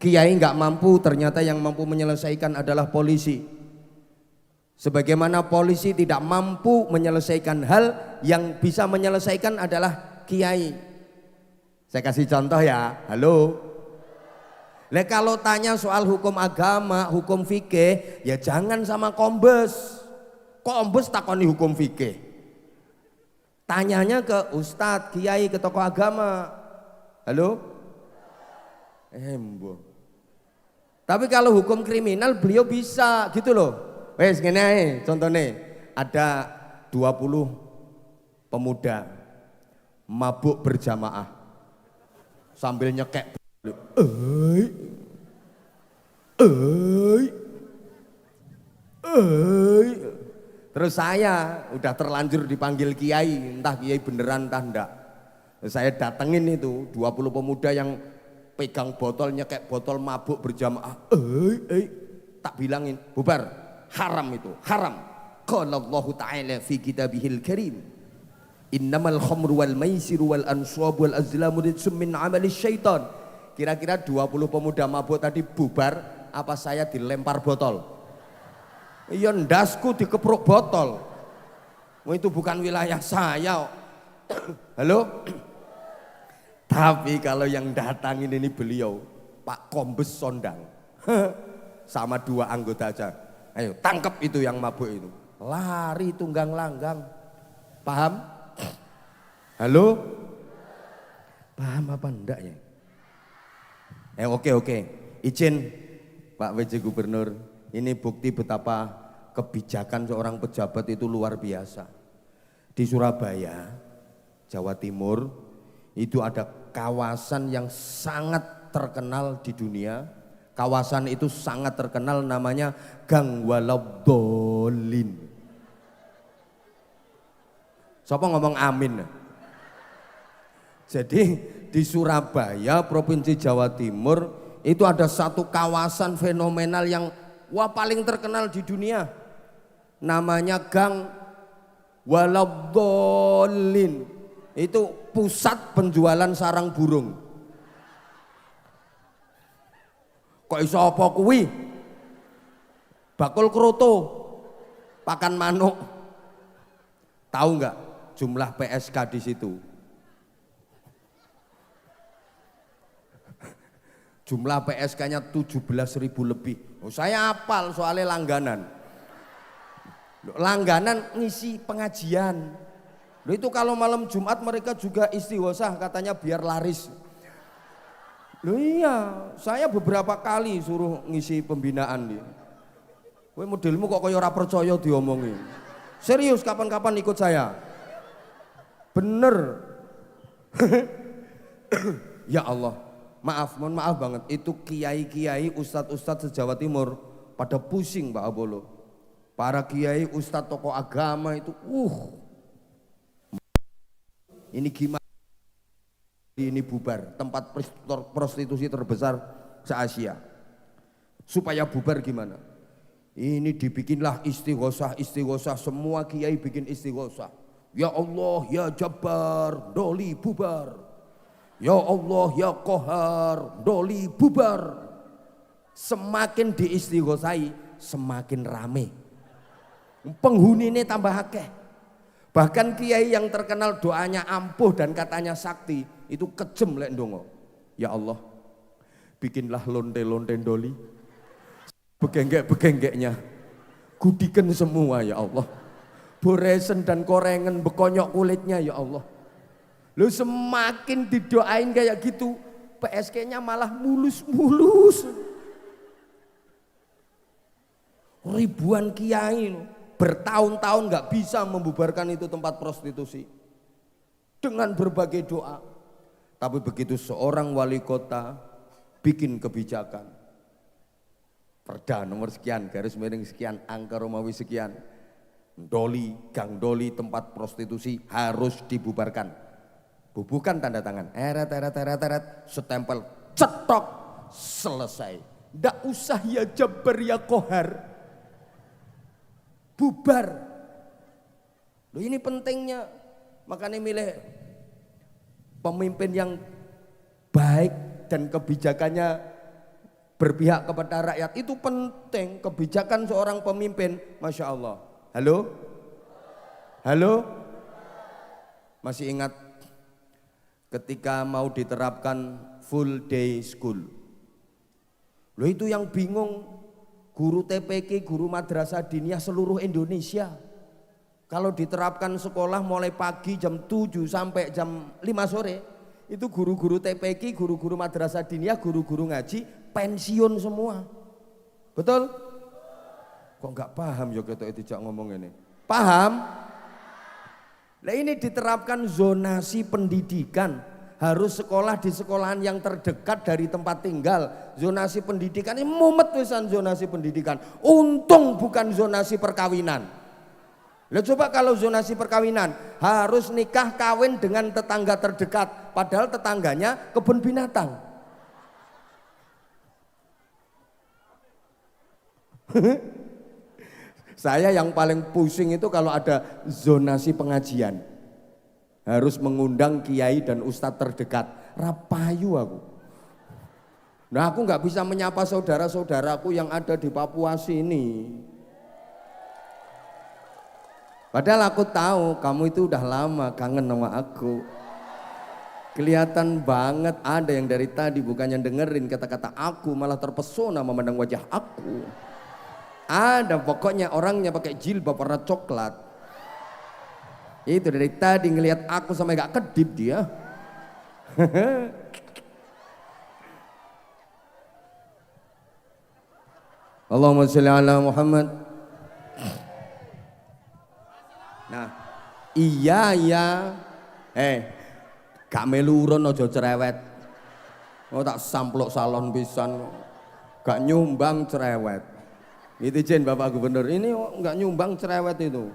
kiai nggak mampu, ternyata yang mampu menyelesaikan adalah polisi. Sebagaimana polisi tidak mampu menyelesaikan hal, yang bisa menyelesaikan adalah kiai. Saya kasih contoh ya, halo. Nah kalau tanya soal hukum agama, hukum fikih, ya jangan sama kombes. Kombes takoni hukum fikih. Tanyanya ke ustadz, kiai, ke tokoh agama. Halo? Embo. Tapi kalau hukum kriminal beliau bisa gitu loh. Wes ngene ae contohnya, ada 20 pemuda mabuk berjamaah sambil nyekek. Terus saya udah terlanjur dipanggil kiai, entah kiai beneran entah enggak. Saya datengin itu 20 pemuda yang pegang botol, nyekek botol, mabuk berjamaah. Tak bilangin, bubar. Haram itu, haram. Qala Allah Ta'ala fi kitabihil karim, innamal khamru wal maisiru wal answabu wal azlamu rijsum min amali syaitan. Kira-kira 20 pemuda mabuk tadi bubar, apa saya dilempar botol? Iya ndasku dikepruk botol. Itu bukan wilayah saya. Halo? Tapi kalau yang datangin ini beliau, Pak Kombes Sondang. Sama 2 anggota aja. Ayo tangkap itu yang mabuk itu. Lari tunggang langgang. Paham? Halo? Paham apa enggak ya? Oke. Izin Pak WJ Gubernur. Ini bukti betapa kebijakan seorang pejabat itu luar biasa. Di Surabaya, Jawa Timur, itu ada kawasan yang sangat terkenal di dunia. Kawasan itu sangat terkenal, namanya Gang Waladhdallin. Siapa ngomong amin? Jadi di Surabaya, Provinsi Jawa Timur, itu ada satu kawasan fenomenal yang paling terkenal di dunia. Namanya Gang Waladhdallin. Itu pusat penjualan sarang burung. Kok iso apa kuwi? Bakul kroto, pakan manuk. Tahu nggak jumlah PSK di situ? Jumlah PSK-nya 17.000 lebih. Oh, saya hafal soalnya langganan. Langganan ngisi pengajian. Loh, itu kalau malam Jumat mereka juga istighosah katanya biar laris. Loh iya, saya beberapa kali suruh ngisi pembinaan dia. Kowe modelmu kok kaya ora percaya diomongi. Serius kapan-kapan ikut saya. Bener. Ya Allah, maaf, mohon maaf banget. Itu kiai-kiai, ustadz-ustadz se-Jawa Timur pada pusing Pak Abolo. Para kiai, ustadz, tokoh agama itu ini gimana? Ini bubar, tempat prostitusi terbesar se-Asia. Supaya bubar gimana? Ini dibikinlah istighosah, semua kiai bikin istighosah. Ya Allah, ya Jabbar, doli bubar. Ya Allah, ya Qahar, doli bubar. Semakin diistighosahi, semakin rame. Penghuni ini tambah akeh. Bahkan kiai yang terkenal doanya ampuh dan katanya sakti, itu kejem lek ndonga. Ya Allah, bikinlah lonte-lonte doli, begenggek-begenggeknya, gudikan semua ya Allah. Boresen dan korengan bekonyok kulitnya ya Allah. Lu semakin didoain kayak gitu, PSK-nya malah mulus-mulus. Ribuan kiai bertahun-tahun gak bisa membubarkan itu tempat prostitusi dengan berbagai doa. Tapi begitu seorang wali kota bikin kebijakan, Perda nomor sekian, garis miring sekian, angka Romawi sekian, doli, gang doli, tempat prostitusi harus dibubarkan. Bubukan tanda tangan, eret, setempel, cetok, selesai. Ndak usah ya Jabbar ya Qahar. Bubar. Loh, ini pentingnya, makanya milih pemimpin yang baik dan kebijakannya berpihak kepada rakyat. Itu penting, kebijakan seorang pemimpin. Masya Allah. Halo? Halo? Masih ingat ketika mau diterapkan full day school? Loh, itu yang bingung guru TPQ, guru madrasah diniyah seluruh Indonesia. Kalau diterapkan sekolah mulai pagi jam 7 sampai jam 5 sore, itu guru-guru TPQ, guru-guru madrasah diniyah, guru-guru ngaji pensiun semua. Betul? Kok nggak paham ya kita tidak ngomong ini? Paham? Nah, ini diterapkan zonasi pendidikan. Harus sekolah di sekolahan yang terdekat dari tempat tinggal. Zonasi pendidikan ini mumet wisan zonasi pendidikan. Untung bukan zonasi perkawinan. Lihat coba kalau zonasi perkawinan harus nikah kawin dengan tetangga terdekat, padahal tetangganya kebun binatang. Saya yang paling pusing itu kalau ada zonasi pengajian. Harus mengundang kiai dan ustadz terdekat. Rapayu aku. Nah, aku nggak bisa menyapa saudara-saudaraku yang ada di Papua sini. Padahal aku tahu kamu itu udah lama kangen sama aku. Kelihatan banget ada yang dari tadi bukannya dengerin kata-kata aku, malah terpesona memandang wajah aku. Ada pokoknya orangnya pakai jilbab warna coklat. Itu dari tadi ngelihat aku sampai gak kedip dia. Allahumma sholli ala Muhammad. Iya. Gak melu urun aja cerewet. Oh tak samplok salon pisan. Gak nyumbang cerewet. Itu Jen Bapak Gubernur, ini gak nyumbang cerewet itu.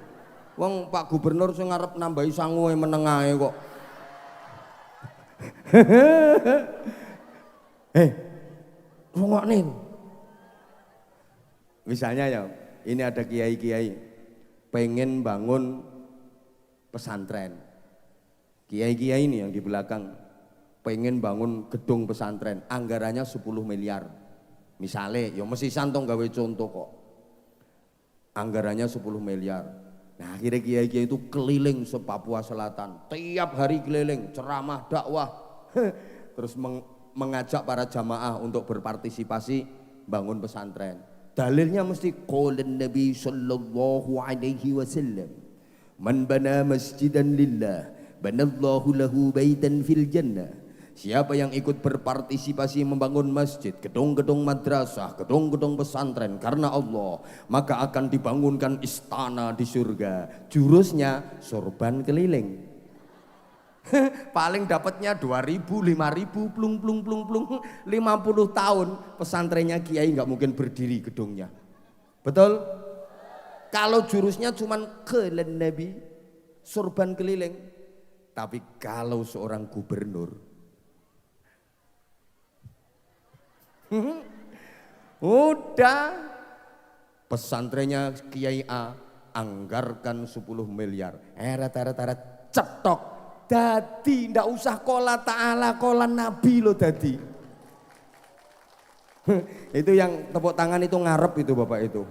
Wong Pak Gubernur sing ngarep nambahi sangu menengahe kok. Rungokne. Misalnya ya, ini ada kiai-kiai pengen bangun pesantren. Kiai-kiai ini yang di belakang pengen bangun gedung pesantren, anggarannya 10 miliar. Misalnya, ya mesti santong gawe contoh kok. Anggarannya 10 miliar. Nah akhirnya kiai-kiai itu keliling se Papua Selatan, tiap hari keliling, ceramah, dakwah, terus mengajak para jamaah untuk berpartisipasi bangun pesantren. Dalilnya mesti qaulun Nabi sallallahu alaihi wasallam, man bana masjidan lillah, banallahu lahu baitan fil jannah. Siapa yang ikut berpartisipasi membangun masjid, gedung-gedung madrasah, gedung-gedung pesantren karena Allah, maka akan dibangunkan istana di surga. Jurusnya sorban keliling. Paling dapatnya 2.000, 5.000, plung 50 tahun pesantrennya kiai nggak mungkin berdiri gedungnya. Betul? Kalau jurusnya cuman kelen Nabi, sorban keliling. Tapi kalau seorang gubernur udah pesantrennya Kiai A anggarkan 10 miliar. Eret cetok. Dadi ndak usah kola ta'ala kola nabi lo dadi. Itu yang tepuk tangan itu ngarep itu Bapak itu.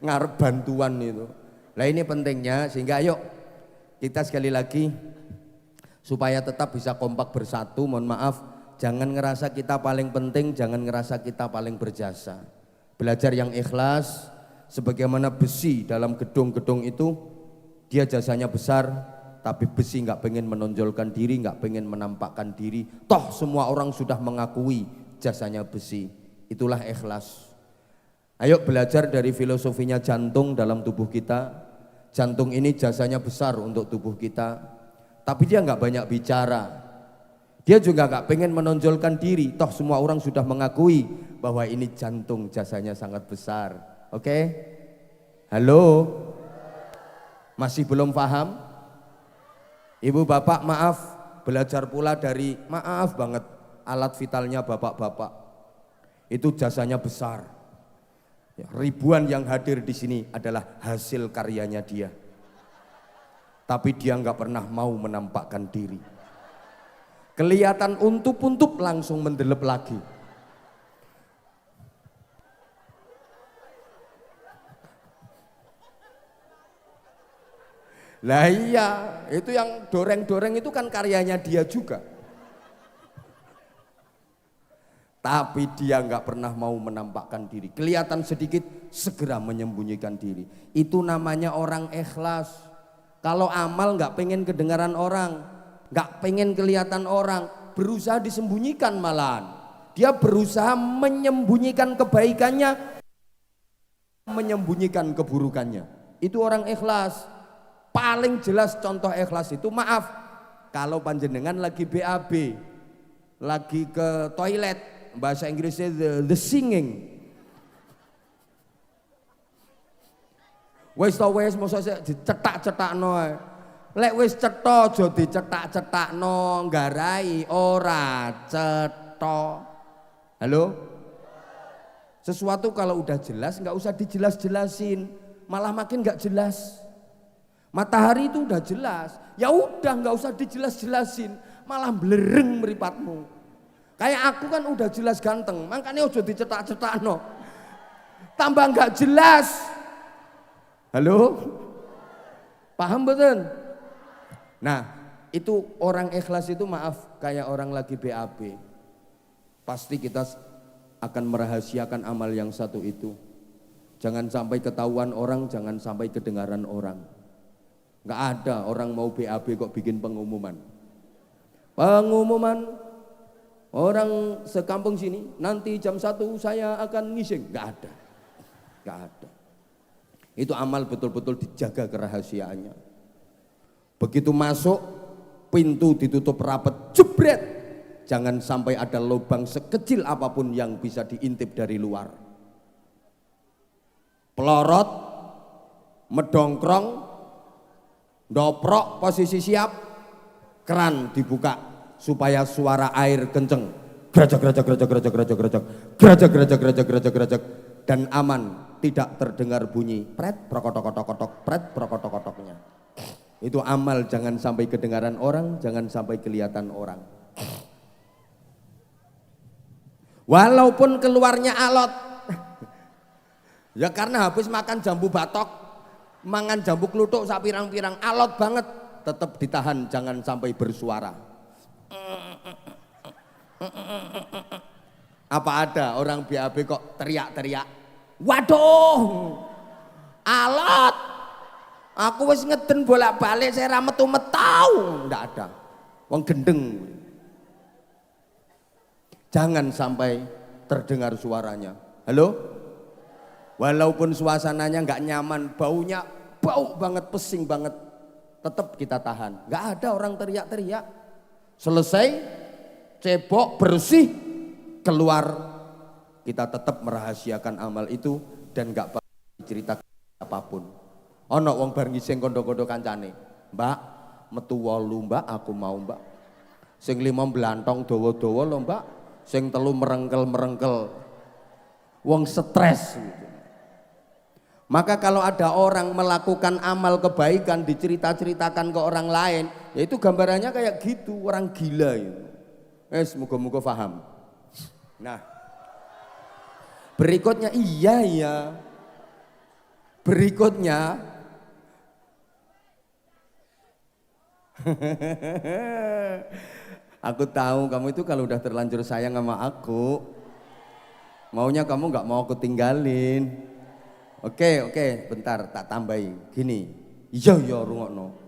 Ngarep bantuan itu. Nah ini pentingnya sehingga ayo kita sekali lagi supaya tetap bisa kompak bersatu, mohon maaf. Jangan ngerasa kita paling penting, jangan ngerasa kita paling berjasa. Belajar yang ikhlas, sebagaimana besi dalam gedung-gedung itu, dia jasanya besar, tapi besi nggak pengen menonjolkan diri, nggak pengen menampakkan diri. Toh semua orang sudah mengakui jasanya besi. Itulah ikhlas. Ayo belajar dari filosofinya jantung dalam tubuh kita. Jantung ini jasanya besar untuk tubuh kita, tapi dia nggak banyak bicara. Dia juga gak pengen menonjolkan diri, toh semua orang sudah mengakui bahwa ini jantung jasanya sangat besar. Oke? Halo? Masih belum paham? Ibu bapak maaf, belajar pula dari maaf banget alat vitalnya bapak-bapak. Itu jasanya besar. Ribuan yang hadir di sini adalah hasil karyanya dia. Tapi dia gak pernah mau menampakkan diri. Kelihatan untup-untup langsung mendelep lagi. Lah iya, itu yang doreng-doreng itu kan karyanya dia juga. Tapi dia nggak pernah mau menampakkan diri. Kelihatan sedikit, segera menyembunyikan diri. Itu namanya orang ikhlas. Kalau amal nggak pengen kedengaran orang, gak pengen kelihatan orang, berusaha disembunyikan malahan. Dia berusaha menyembunyikan kebaikannya, menyembunyikan keburukannya. Itu orang ikhlas. Paling jelas contoh ikhlas itu, maaf, kalau panjenengan lagi BAB, lagi ke toilet, bahasa Inggrisnya the singing. Wes to wes mosok dicetak-cetakno. Lek wis cetha aja dicetak-cetakno, nggarai ora cetha. Halo? Sesuatu kalau udah jelas nggak usah dijelas-jelasin, malah makin nggak jelas. Matahari itu udah jelas, ya udah nggak usah dijelas-jelasin, malah blereng mripatmu. Kayak aku kan udah jelas ganteng, makanya aja dicetak-cetakno. Tambah nggak jelas. Halo? Paham betul? Nah itu orang ikhlas itu maaf kayak orang lagi BAB. Pasti kita akan merahasiakan amal yang satu itu. Jangan sampai ketahuan orang, jangan sampai kedengaran orang. Gak ada orang mau BAB kok bikin pengumuman. Pengumuman orang sekampung sini nanti jam 1 saya akan ngising. Gak ada. Gak ada. Itu amal betul-betul dijaga kerahasiaannya. Begitu masuk, pintu ditutup rapat, jebret. Jangan sampai ada lubang sekecil apapun yang bisa diintip dari luar. Pelorot, medongkrong, doprok, posisi siap, keran dibuka supaya suara air kenceng. Gerajak, gerajak, gerajak, gerajak, gerajak, gerajak, gerajak, gerajak, gerajak, gerajak, gerajak, dan aman, tidak terdengar bunyi pret prokotok-kotok-kotok, pret prokotok-kotoknya. Itu amal, jangan sampai kedengaran orang, jangan sampai kelihatan orang. Walaupun keluarnya alot, ya karena habis makan jambu batok, mangan jambu kluthuk sak pirang-pirang, alot banget, tetap ditahan, jangan sampai bersuara. Apa ada orang BAB kok teriak-teriak? Waduh, alot. Aku wis ngeden bolak-balik saya ra metu-metau, ndak ada. Wong gendeng. Jangan sampai terdengar suaranya. Halo? Walaupun suasananya nggak nyaman, baunya bau banget, pesing banget, tetap kita tahan. Nggak ada orang teriak-teriak. Selesai, cebok, bersih, keluar, kita tetap merahasiakan amal itu dan nggak diceritakan apapun. Ono wong bar ngising kondo-kondo kancane, Mbak, metu 8 Mbak, aku mau Mbak. Sing 5 blantong dawa-dawa lho Mbak, sing 3 merengkel-merengkel. Wong stres gitu. Maka kalau ada orang melakukan amal kebaikan dicerita-ceritakan ke orang lain, ya itu gambarannya kayak gitu, orang gila itu. Semoga-moga paham. Nah, berikutnya iya. Berikutnya aku tahu kamu itu kalau udah terlanjur sayang sama aku, maunya kamu nggak mau aku tinggalin. Oke, bentar tak tambahi. Gini, iya rungokno.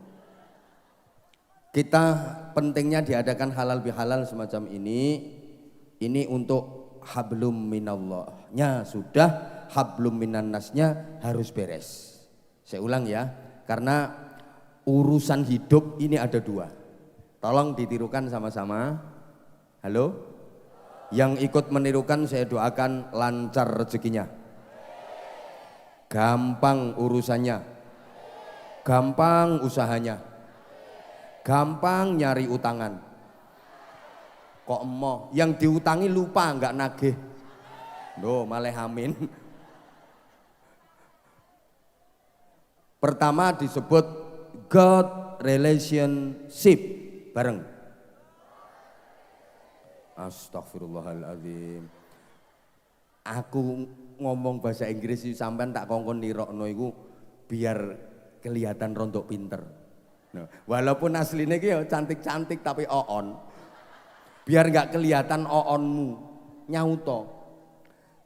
Kita pentingnya diadakan halal bihalal semacam ini untuk hablum minallahnya sudah, hablum minannasnya harus beres. Saya ulang ya, karena urusan hidup ini ada 2. Tolong ditirukan sama-sama. Halo? Yang ikut menirukan saya doakan lancar rezekinya. Gampang urusannya. Gampang usahanya. Gampang nyari utangan. Kok emoh, yang diutangi lupa nggak nagih. Loh, malah amin. Pertama disebut God relationship bareng. Astagfirullahaladzim. Aku ngomong bahasa Inggris sampean tak kongkon nirokno iku biar kelihatan rontok pinter. Nah, walaupun aslinya ki cantik-cantik tapi oon. Biar nggak kelihatan oonmu, nyauto.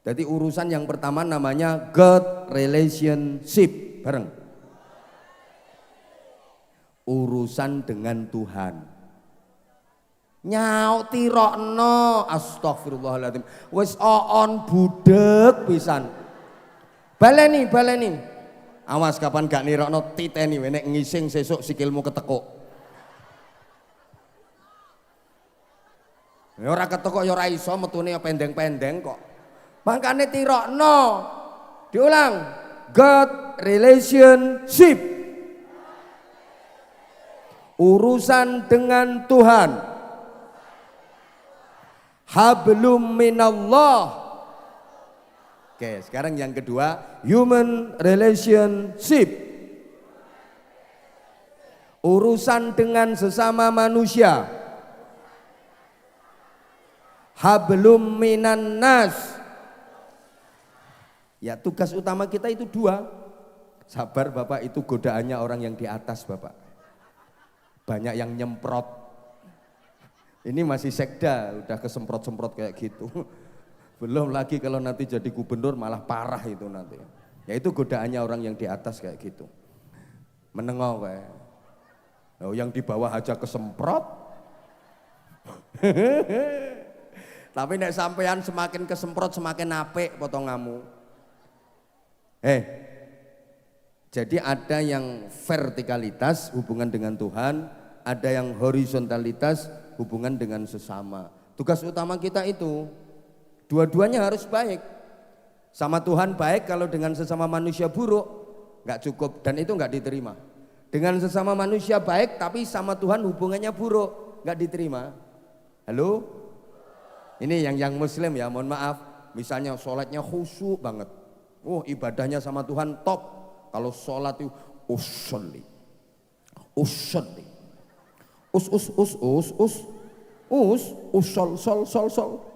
Jadi urusan yang pertama namanya God relationship bareng. Urusan dengan Tuhan. Nyauti rokno, astagfirullahaladzim. Wis oon budek pisan. Baleni. Awas kapan gak nirokno titeni nek ngising sesuk sikilmu ketekuk. Ya ora ketekuk ya ora iso metune ya pendeng-pendeng kok. Mangkane tirokno. Diulang. God relationship. Urusan dengan Tuhan. Hablum minallah. Oke, sekarang yang kedua, human relationship. Urusan dengan sesama manusia. Hablum minan nas. Ya, tugas utama kita itu 2. Sabar Bapak, itu godaannya orang yang di atas Bapak. Banyak yang nyemprot. Ini masih sekda, udah kesemprot-semprot kayak gitu. Belum lagi kalau nanti jadi gubernur malah parah itu nanti. Ya itu godaannya orang yang di atas kayak gitu. Menengok kayak. Oh, yang di bawah aja kesemprot. Tapi nek sampean semakin kesemprot semakin apik potonganmu. Jadi ada yang vertikalitas hubungan dengan Tuhan, ada yang horizontalitas hubungan dengan sesama. Tugas utama kita itu dua-duanya harus baik. Sama Tuhan baik, kalau dengan sesama manusia buruk nggak cukup dan itu nggak diterima. Dengan sesama manusia baik tapi sama Tuhan hubungannya buruk, nggak diterima. Halo? Ini yang muslim ya, mohon maaf. Misalnya sholatnya khusyuk banget. Oh, ibadahnya sama Tuhan top. Kalau sholat itu usolli.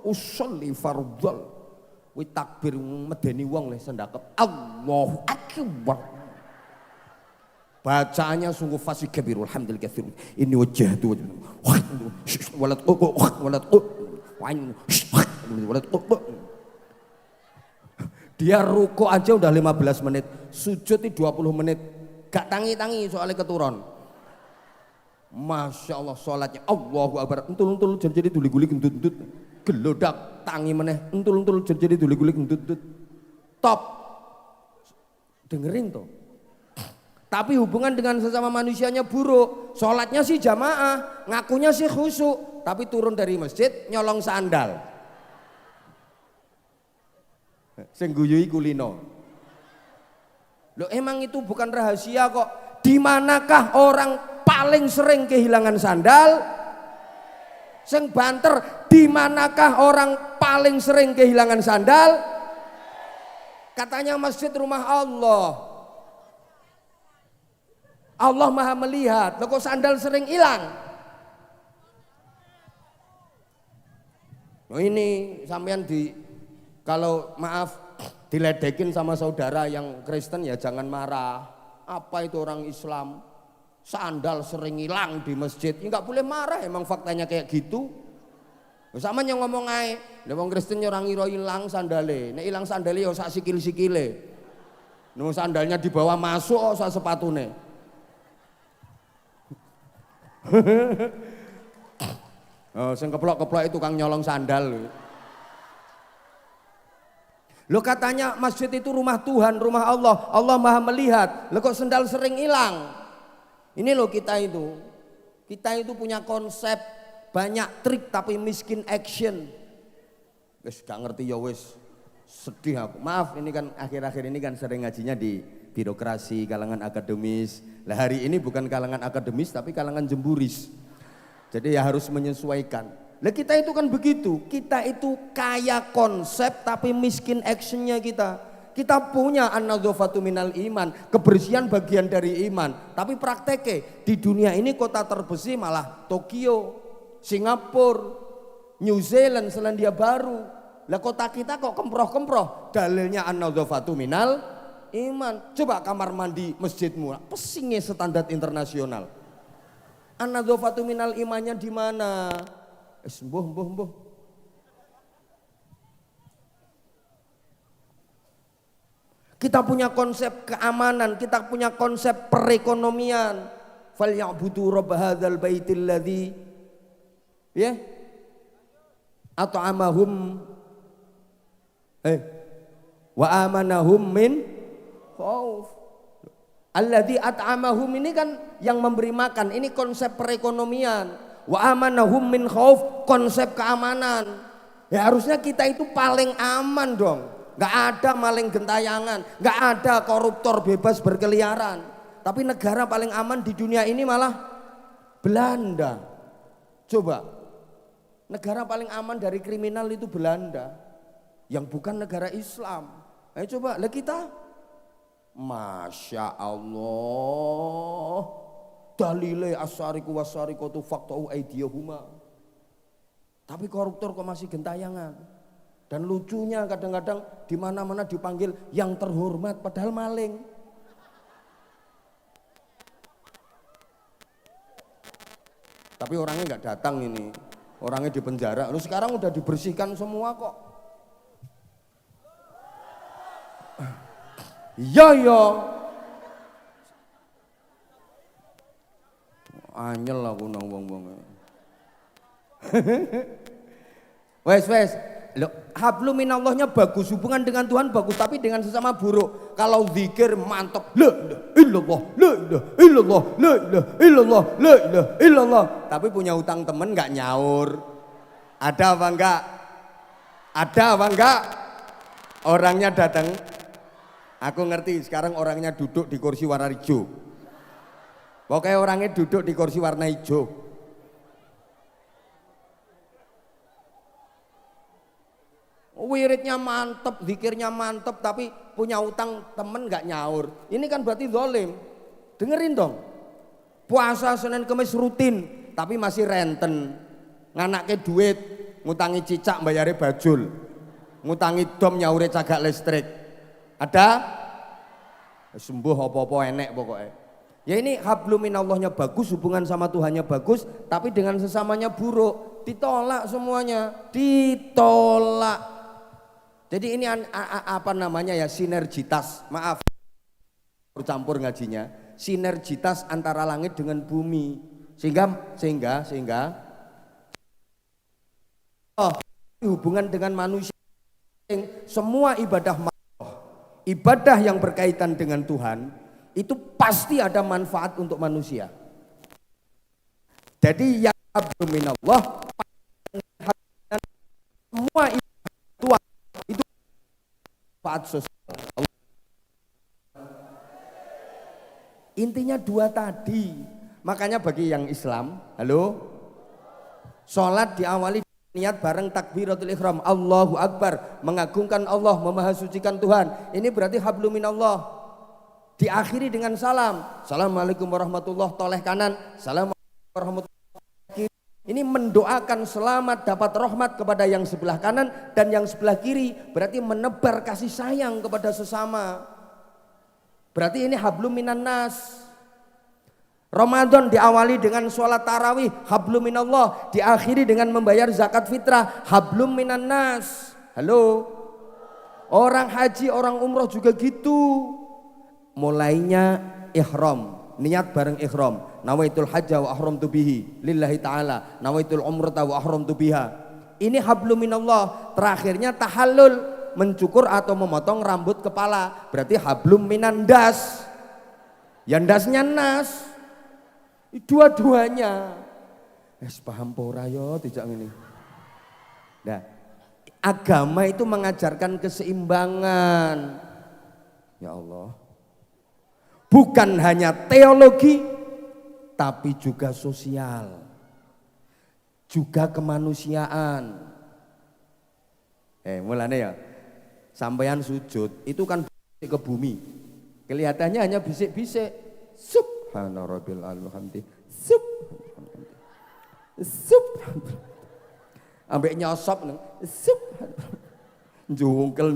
Usolli fardhal. Wi takbir medeni wong le sendakep. Allahu akbar. Bacaannya sungguh fasih kabirul hamdil katsir. Ini wajhatu walad dia ruko aja udah 15 menit, sujud itu 20 menit, gak tangi-tangi soalnya keturun. Masya Allah sholatnya Allahu Akbar, entul-entul jadi duli-guli gendut-gendut, gelodak tangi meneh, entul-entul jadi duli-guli gendut-gendut, top. Dengerin tuh. Tapi hubungan dengan sesama manusianya buruk, sholatnya sih jamaah, ngakunya sih khusyuk, tapi turun dari masjid nyolong sandal. Sing guyui kulino. Loh emang itu bukan rahasia kok. Di manakah orang paling sering kehilangan sandal? Sing banter, di manakah orang paling sering kehilangan sandal? Katanya masjid rumah Allah. Allah Maha melihat. Loh kok sandal sering hilang? Oh ini sampean kalau maaf diledekin sama saudara yang Kristen ya jangan marah. Apa itu orang Islam? Sandal sering hilang di masjid. Ya nggak boleh marah, emang faktanya kayak gitu. Sama yang ngomong ae, nek wong Kristen orang ngira hilang sandale. Nek hilang sandale ya sak sikil-sikile. Nek sandalnya dibawa masuk sak sepatune. Oh, sing keplok-keplok itu tukang nyolong sandal. Lo katanya masjid itu rumah Tuhan, rumah Allah, Allah Maha melihat. Lo kok sandal sering hilang? Ini lo kita itu punya konsep banyak trik tapi miskin action. Wes gak ngerti ya wes, sedih aku. Maaf ini kan akhir-akhir ini kan sering ngajinya di birokrasi, kalangan akademis. Lah hari ini bukan kalangan akademis tapi kalangan jemburis. Jadi ya harus menyesuaikan. Lah kita itu kan begitu, kita itu kaya konsep tapi miskin actionnya kita. Kita punya an-nadzafatu minal iman, kebersihan bagian dari iman. Tapi prakteknya di dunia ini kota terbersih malah Tokyo, Singapura, New Zealand, Selandia Baru. Lah kota kita kok kemproh-kemproh, dalilnya an-nadzafatu minal iman. Coba kamar mandi masjidmu, pesingnya standar internasional. An-nadzafatu minal imannya di mana? Mbuh. Kita punya konsep keamanan, kita punya konsep perekonomian. Falyabudu rabb hadzal baitil ladzi ya at'amahum wa amanahum min khauf. Alladzi at'amahum ini kan yang memberi makan, ini konsep perekonomian. Wa amanahum min khauf, konsep keamanan. Ya harusnya kita itu paling aman dong. Gak ada maling gentayangan, gak ada koruptor bebas berkeliaran. Tapi negara paling aman di dunia ini malah Belanda. Coba, negara paling aman dari kriminal itu Belanda, yang bukan negara Islam. Ayo coba, lah kita, Masya Allah. Dalile asariku wasarikatu faqta'u aydiyahuma. Tapi koruptor kok masih gentayangan. Dan lucunya kadang-kadang di mana-mana dipanggil yang terhormat padahal maling. Tapi orangnya nggak datang ini. Orangnya di penjara. Lalu sekarang udah dibersihkan semua kok. Iya. Anyel aku nang wong-wong. Wes, Loh, hablum minallahnya bagus, hubungan dengan Tuhan bagus, tapi dengan sesama buruk. Kalau zikir mantap, la ilaha illallah, la ilaha illallah, la ilaha illallah, la ilaha illallah. Tapi punya utang temen nggak nyaur. Ada apa enggak? Ada apa enggak? Orangnya datang. Aku ngerti sekarang orangnya duduk di kursi warna hijau. Pokoknya orangnya duduk di kursi warna hijau. Wiridnya mantep, zikirnya mantep, tapi punya utang temen nggak nyaur. Ini kan berarti zalim. Dengerin dong. Puasa Senin Kemis rutin, tapi masih renten. Nganake duit, ngutangi cicak bayare bajul. Ngutangi dom nyaure cagak listrik. Ada? Sembuh apa-apa enek pokoknya. Ya ini hablum minallahnya bagus, hubungan sama Tuhannya bagus, tapi dengan sesamanya buruk. Ditolak semuanya, ditolak. Jadi ini apa namanya ya, sinergitas, maaf bercampur ngajinya, sinergitas antara langit dengan bumi, sehingga hubungan dengan manusia, semua ibadah yang berkaitan dengan Tuhan itu pasti ada manfaat untuk manusia. Jadi ya minallah, semua ibadah itu manfaat sosial. Intinya dua tadi. Makanya bagi yang Islam, halo, sholat diawali niat bareng takbiratul ihram, Allahu Akbar, mengagungkan Allah, memahasucikan Tuhan. Ini berarti hablum minallah. Diakhiri dengan salam, assalamualaikum warahmatullahi, toleh kanan, assalamualaikum warahmatullahi. Ini mendoakan selamat dapat rahmat kepada yang sebelah kanan dan yang sebelah kiri, berarti menebar kasih sayang kepada sesama. Berarti ini hablum minan nas. Ramadan diawali dengan sholat tarawih, hablum minallah, diakhiri dengan membayar zakat fitrah, hablum minan nas. Halo, orang haji, orang umroh juga gitu. Mulainya ihram, niat bareng ihram, nawaitul hajja wa ahramtu bihi lillahi ta'ala, nawaitul umrata wa ahramtu biha. Ini hablum minallah. Terakhirnya tahallul, mencukur atau memotong rambut kepala, berarti hablum minan das. Yang dasnya nas. Dua-duanya. Paham pora yo tidak ini. Nah, agama itu mengajarkan keseimbangan. Ya Allah. Bukan hanya teologi, tapi juga sosial. Juga kemanusiaan. Mulane ya, sampeyan sujud, itu kan bisik ke bumi. Kelihatannya hanya bisik-bisik. Subhana rabbil alhamdi. Ambek nyosop neng. Jungkel.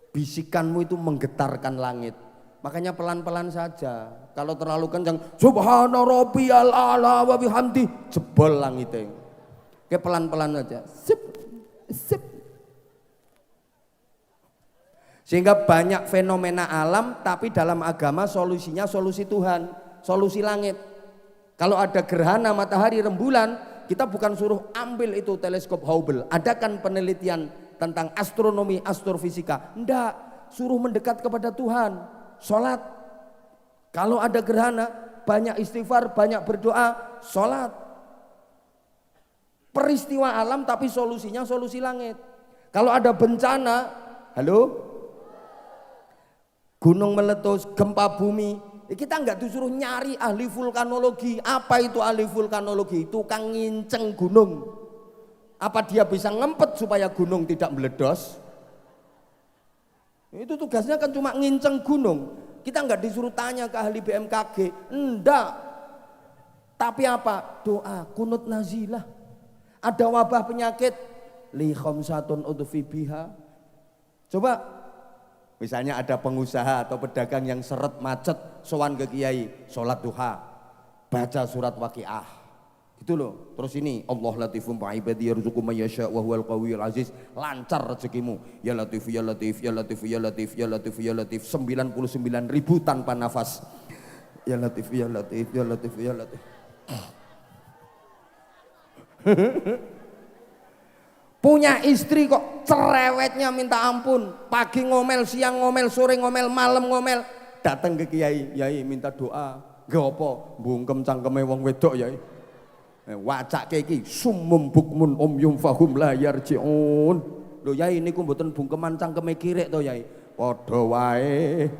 Bisikanmu itu menggetarkan langit. Makanya pelan-pelan saja. Kalau terlalu kencang, subhana rabbiyal a'la wa bihamdi, jebol langitnya. Kayak pelan-pelan aja. Sehingga banyak fenomena alam, tapi dalam agama solusinya solusi Tuhan, solusi langit. Kalau ada gerhana matahari rembulan, kita bukan suruh ambil itu teleskop Hubble, adakan penelitian tentang astronomi, astrofisika. Enggak, suruh mendekat kepada Tuhan, sholat. Kalau ada gerhana, banyak istighfar, banyak berdoa, sholat. Peristiwa alam tapi solusinya solusi langit. Kalau ada bencana, halo, gunung meletus, gempa bumi, kita enggak disuruh nyari ahli vulkanologi. Apa itu ahli vulkanologi? Tukang nginceng gunung. Apa dia bisa ngempet supaya gunung tidak meledos? Itu tugasnya kan cuma nginceng gunung. Kita enggak disuruh tanya ke ahli BMKG, enggak. Tapi apa? Doa, kunut nazilah. Ada wabah penyakit, li khamsatun udfi biha. Coba misalnya ada pengusaha atau pedagang yang seret macet, sowan ke kiai, sholat duha, baca surat Waqiah, gitu loh. Terus ini Allah latifum ba'ibadi yarzuqu may yasha wa huwal qawiyul aziz, lancar rezekimu. Ya latif ya latif ya latif ya latif ya latif ya latif, 99.000 tanpa nafas. Ya latif ya latif ya latif ya latif. Punya istri kok cerewetnya minta ampun, pagi ngomel, siang ngomel, sore ngomel, malam ngomel, datang ke kiai, yai minta doa, gak apa, bungkem cangkeme wong wedok yai, wacak iki sumum bukmun yum fahum la yarji'un, lho yai niku mboten bungkeman cangkeme kirek to yai, padha wae.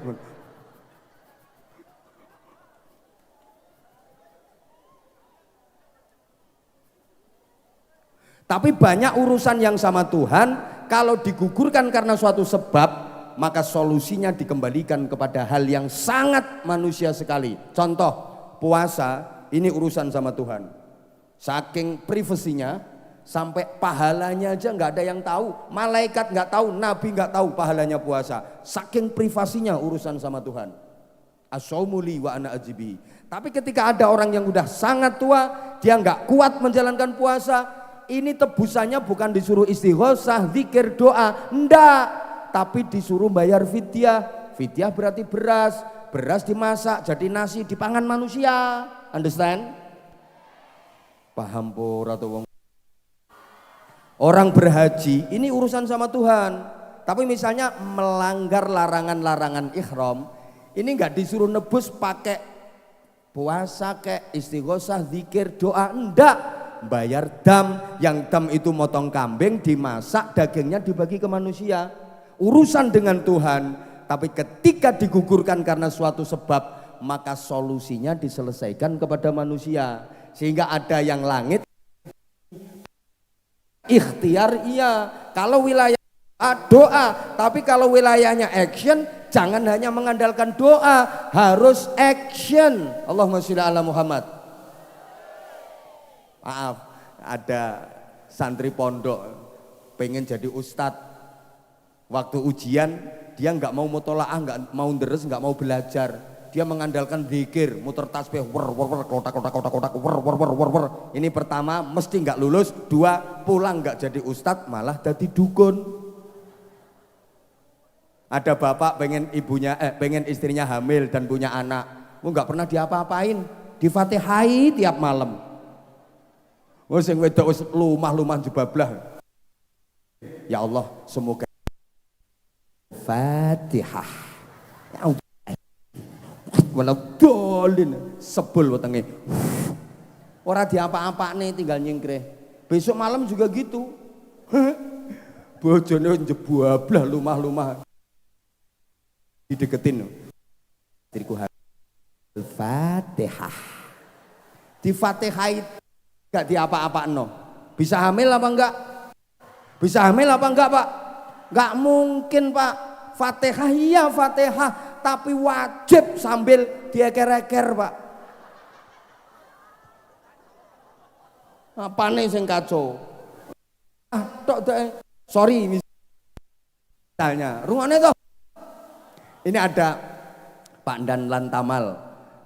Tapi banyak urusan yang sama Tuhan, kalau digugurkan karena suatu sebab, maka solusinya dikembalikan kepada hal yang sangat manusia sekali. Contoh, puasa, ini urusan sama Tuhan. Saking privasinya, sampai pahalanya aja nggak ada yang tahu. Malaikat nggak tahu, Nabi nggak tahu pahalanya puasa. Saking privasinya urusan sama Tuhan. As-saumuli wa ana ajibi. Tapi ketika ada orang yang udah sangat tua, dia nggak kuat menjalankan puasa, ini tebusannya bukan disuruh istighosah, zikir, doa, enggak, tapi disuruh bayar fidyah. Fidyah berarti beras, beras dimasak jadi nasi dipangan manusia. Understand? Paham pura atau wong? Orang berhaji ini urusan sama Tuhan. Tapi misalnya melanggar larangan-larangan ihram, ini enggak disuruh nebus pakai puasa, kayak istighosah, zikir, doa, enggak. Bayar dam, yang dam itu motong kambing dimasak, dagingnya dibagi ke manusia, urusan dengan Tuhan. Tapi ketika digugurkan karena suatu sebab, maka solusinya diselesaikan kepada manusia, sehingga ada yang langit ikhtiar iya, kalau wilayah doa, tapi kalau wilayahnya action, jangan hanya mengandalkan doa, harus action. Allahumma sholli ala Muhammad. Maaf, ada santri pondok pengen jadi ustadz, waktu ujian dia nggak mau mutolaah, nggak mau deres, nggak mau belajar, dia mengandalkan zikir, muter tasbih, kotak, ini pertama mesti nggak lulus, dua pulang nggak jadi ustadz, malah jadi dukun. Ada bapak pengen istrinya hamil dan punya anak, nggak pernah diapa-apain, difatihai tiap malam. Wes sing wedok wis lumah-lumah jebablah. Ya Allah, semoga Fatihah. Walau dolin sebel wetenge. Ora diapa-apane tinggal nyingkreh. Besok malam juga gitu. Bojone jebablah lumah-lumah. Dideketin. Istriku Fatihah. Di Fatihah gak diapa-apa no. Bisa hamil apa enggak? Bisa hamil apa enggak Pak? Enggak mungkin Pak. Fatihah iya Fatihah, tapi wajib sambil dieker-eker Pak. Apa nih sing kacau? Sorry misalnya, rungokne toh. Ini ada Pak Dan Lantamal,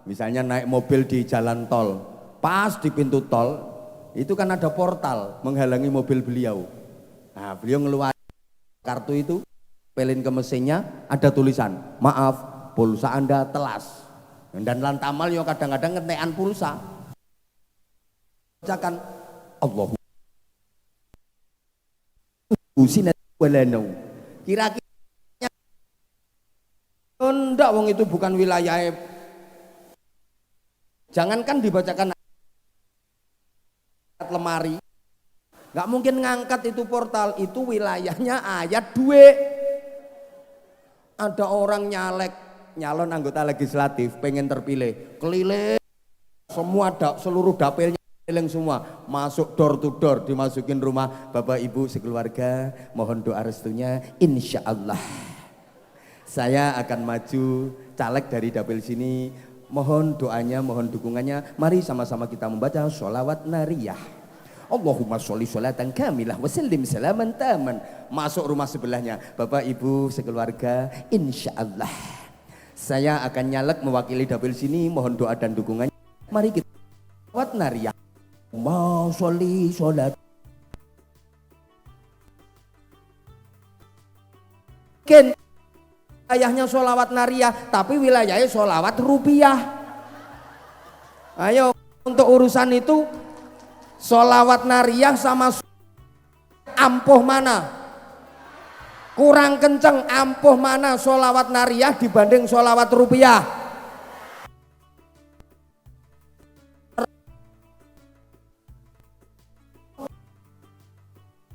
misalnya naik mobil di jalan tol, pas di pintu tol itu kan ada portal menghalangi mobil beliau. Nah, beliau ngeluarin kartu itu, pelin ke mesinnya, ada tulisan, maaf, pulsa Anda telas. Dan Lantamal yo kadang-kadang ngetekan pulsa. Bacakan Allahu Usina walano. Kira-kira ndak wong itu bukan wilayah. Jangankan dibacakan lemari, nggak mungkin ngangkat itu portal, itu wilayahnya ayat 2. Ada orang nyalon anggota legislatif pengen terpilih, keliling semua seluruh dapilnya keliling semua, masuk door to door, dimasukin rumah, Bapak Ibu sekeluarga mohon doa restunya, insya Allah saya akan maju caleg dari dapil sini, mohon doanya, mohon dukungannya, mari sama-sama kita membaca sholawat nariyah. Allahumma sholli sholatan kamilah wa sallim salaman taman. Masuk rumah sebelahnya, Bapak Ibu sekeluarga, insya Allah saya akan nyalek mewakili dapil sini, mohon doa dan dukungannya, mari kita sholawat nariyah. Ma sholli sholat. Mungkin wilayahnya sholawat nariyah, tapi wilayahnya sholawat rupiah. Ayo, untuk urusan itu Sholawat nariyah sama ampuh mana? Kurang kenceng, ampuh mana sholawat nariyah dibanding sholawat rupiah?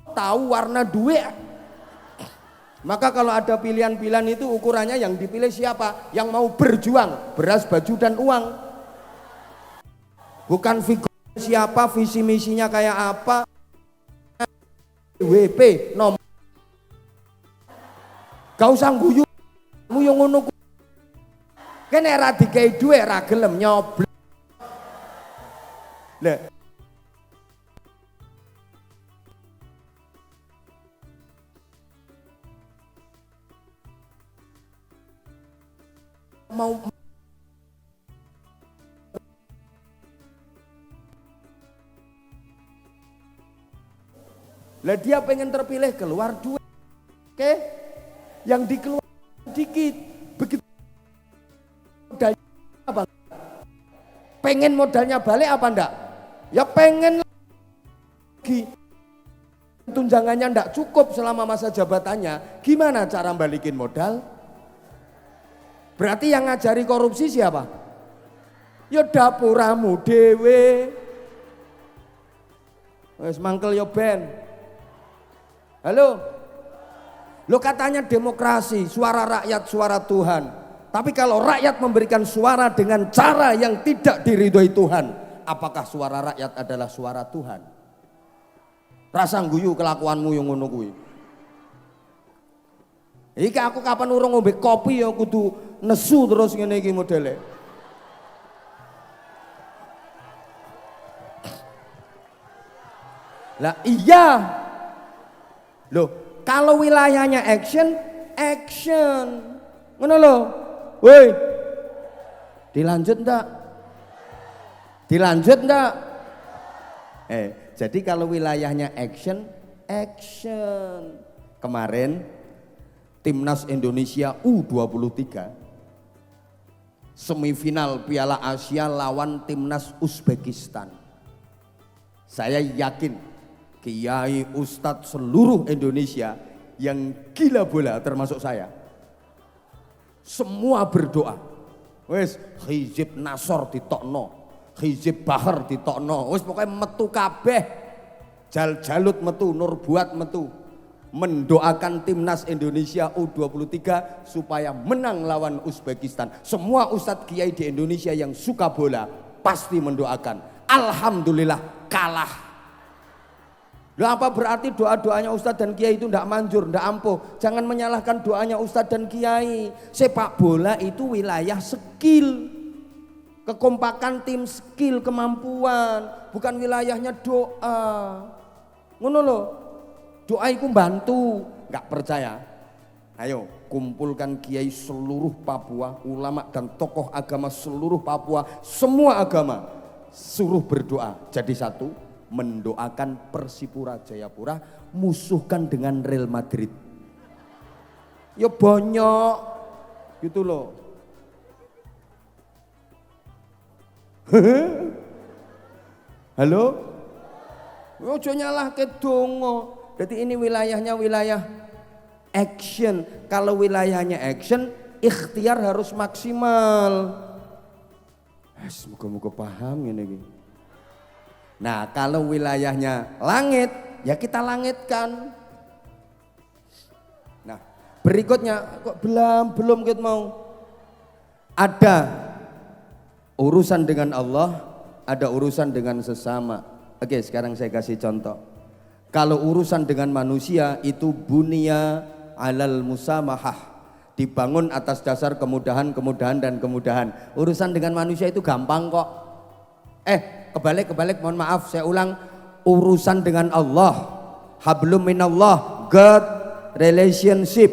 Tahu warna duit. Maka kalau ada pilihan-pilihan itu ukurannya yang dipilih siapa? Yang mau berjuang, beras, baju dan uang. Bukan figur siapa, visi misinya kayak apa. WP nomor. Gak usah guyu yang ngono. Kene ra dikei dhuwit ra gelem nyoblok. Lah mau lah dia pengen terpilih keluar duit. Oke? Yang dikeluar dikit. Begitu modalnya apa? Pengen modalnya balik apa enggak? Ya pengen lagi. Tunjangannya enggak cukup selama masa jabatannya. Gimana cara balikin modal? Berarti yang ngajari korupsi siapa? Ya dapuramu dewe. Wes mangkel yo ben. Halo. Lo katanya demokrasi, suara rakyat, suara Tuhan. Tapi kalau rakyat memberikan suara dengan cara yang tidak diridhoi Tuhan, apakah suara rakyat adalah suara Tuhan? Rasa guyu kelakuanmu yang ngono kuwi. Iki aku kapan urung ngombe kopi ya kudu nesu terus ngene iki modele. Lah iya. Loh, kalau wilayahnya action, ngono lho. Woi, dilanjut ndak? Jadi kalau wilayahnya action. Kemarin Timnas Indonesia U23 semifinal Piala Asia lawan Timnas Uzbekistan. Saya yakin kiai ustadz seluruh Indonesia yang gila bola termasuk saya semua berdoa wes hizib nasor ditokno, hizib bahar ditokno, wes pokoknya metu kabeh, jalut metu, nurbuat metu, mendoakan Timnas Indonesia U23 supaya menang lawan Uzbekistan. Semua ustadz kiai di Indonesia yang suka bola pasti mendoakan. Alhamdulillah kalah. Loh, apa berarti doa-doanya ustadz dan kiai itu tidak manjur, tidak ampuh? Jangan menyalahkan doanya ustadz dan kiai. Sepak bola itu wilayah skill, kekompakan tim, skill, kemampuan, bukan wilayahnya doa. Ngono loh, doa itu bantu. Nggak percaya? Ayo kumpulkan kiai seluruh Papua, ulama dan tokoh agama seluruh Papua, semua agama, suruh berdoa jadi satu. Mendoakan Persipura Jayapura musuhkan dengan Real Madrid. Ya banyak gitu loh. Halo? Ojo nyalahke donga. Jadi ini wilayahnya wilayah action. Kalau wilayahnya action, ikhtiar harus maksimal. Semoga-moga paham ngene iki. Nah kalau wilayahnya langit, ya kita langitkan. Nah berikutnya, kok belum kita mau. Ada urusan dengan Allah, ada urusan dengan sesama. Oke, sekarang saya kasih contoh. Kalau urusan dengan manusia itu bunia alal musamahah, dibangun atas dasar kemudahan dan kemudahan. Urusan dengan manusia itu gampang kok. Kebalik, mohon maaf, saya ulang. Urusan dengan Allah, hablum minallah, God relationship.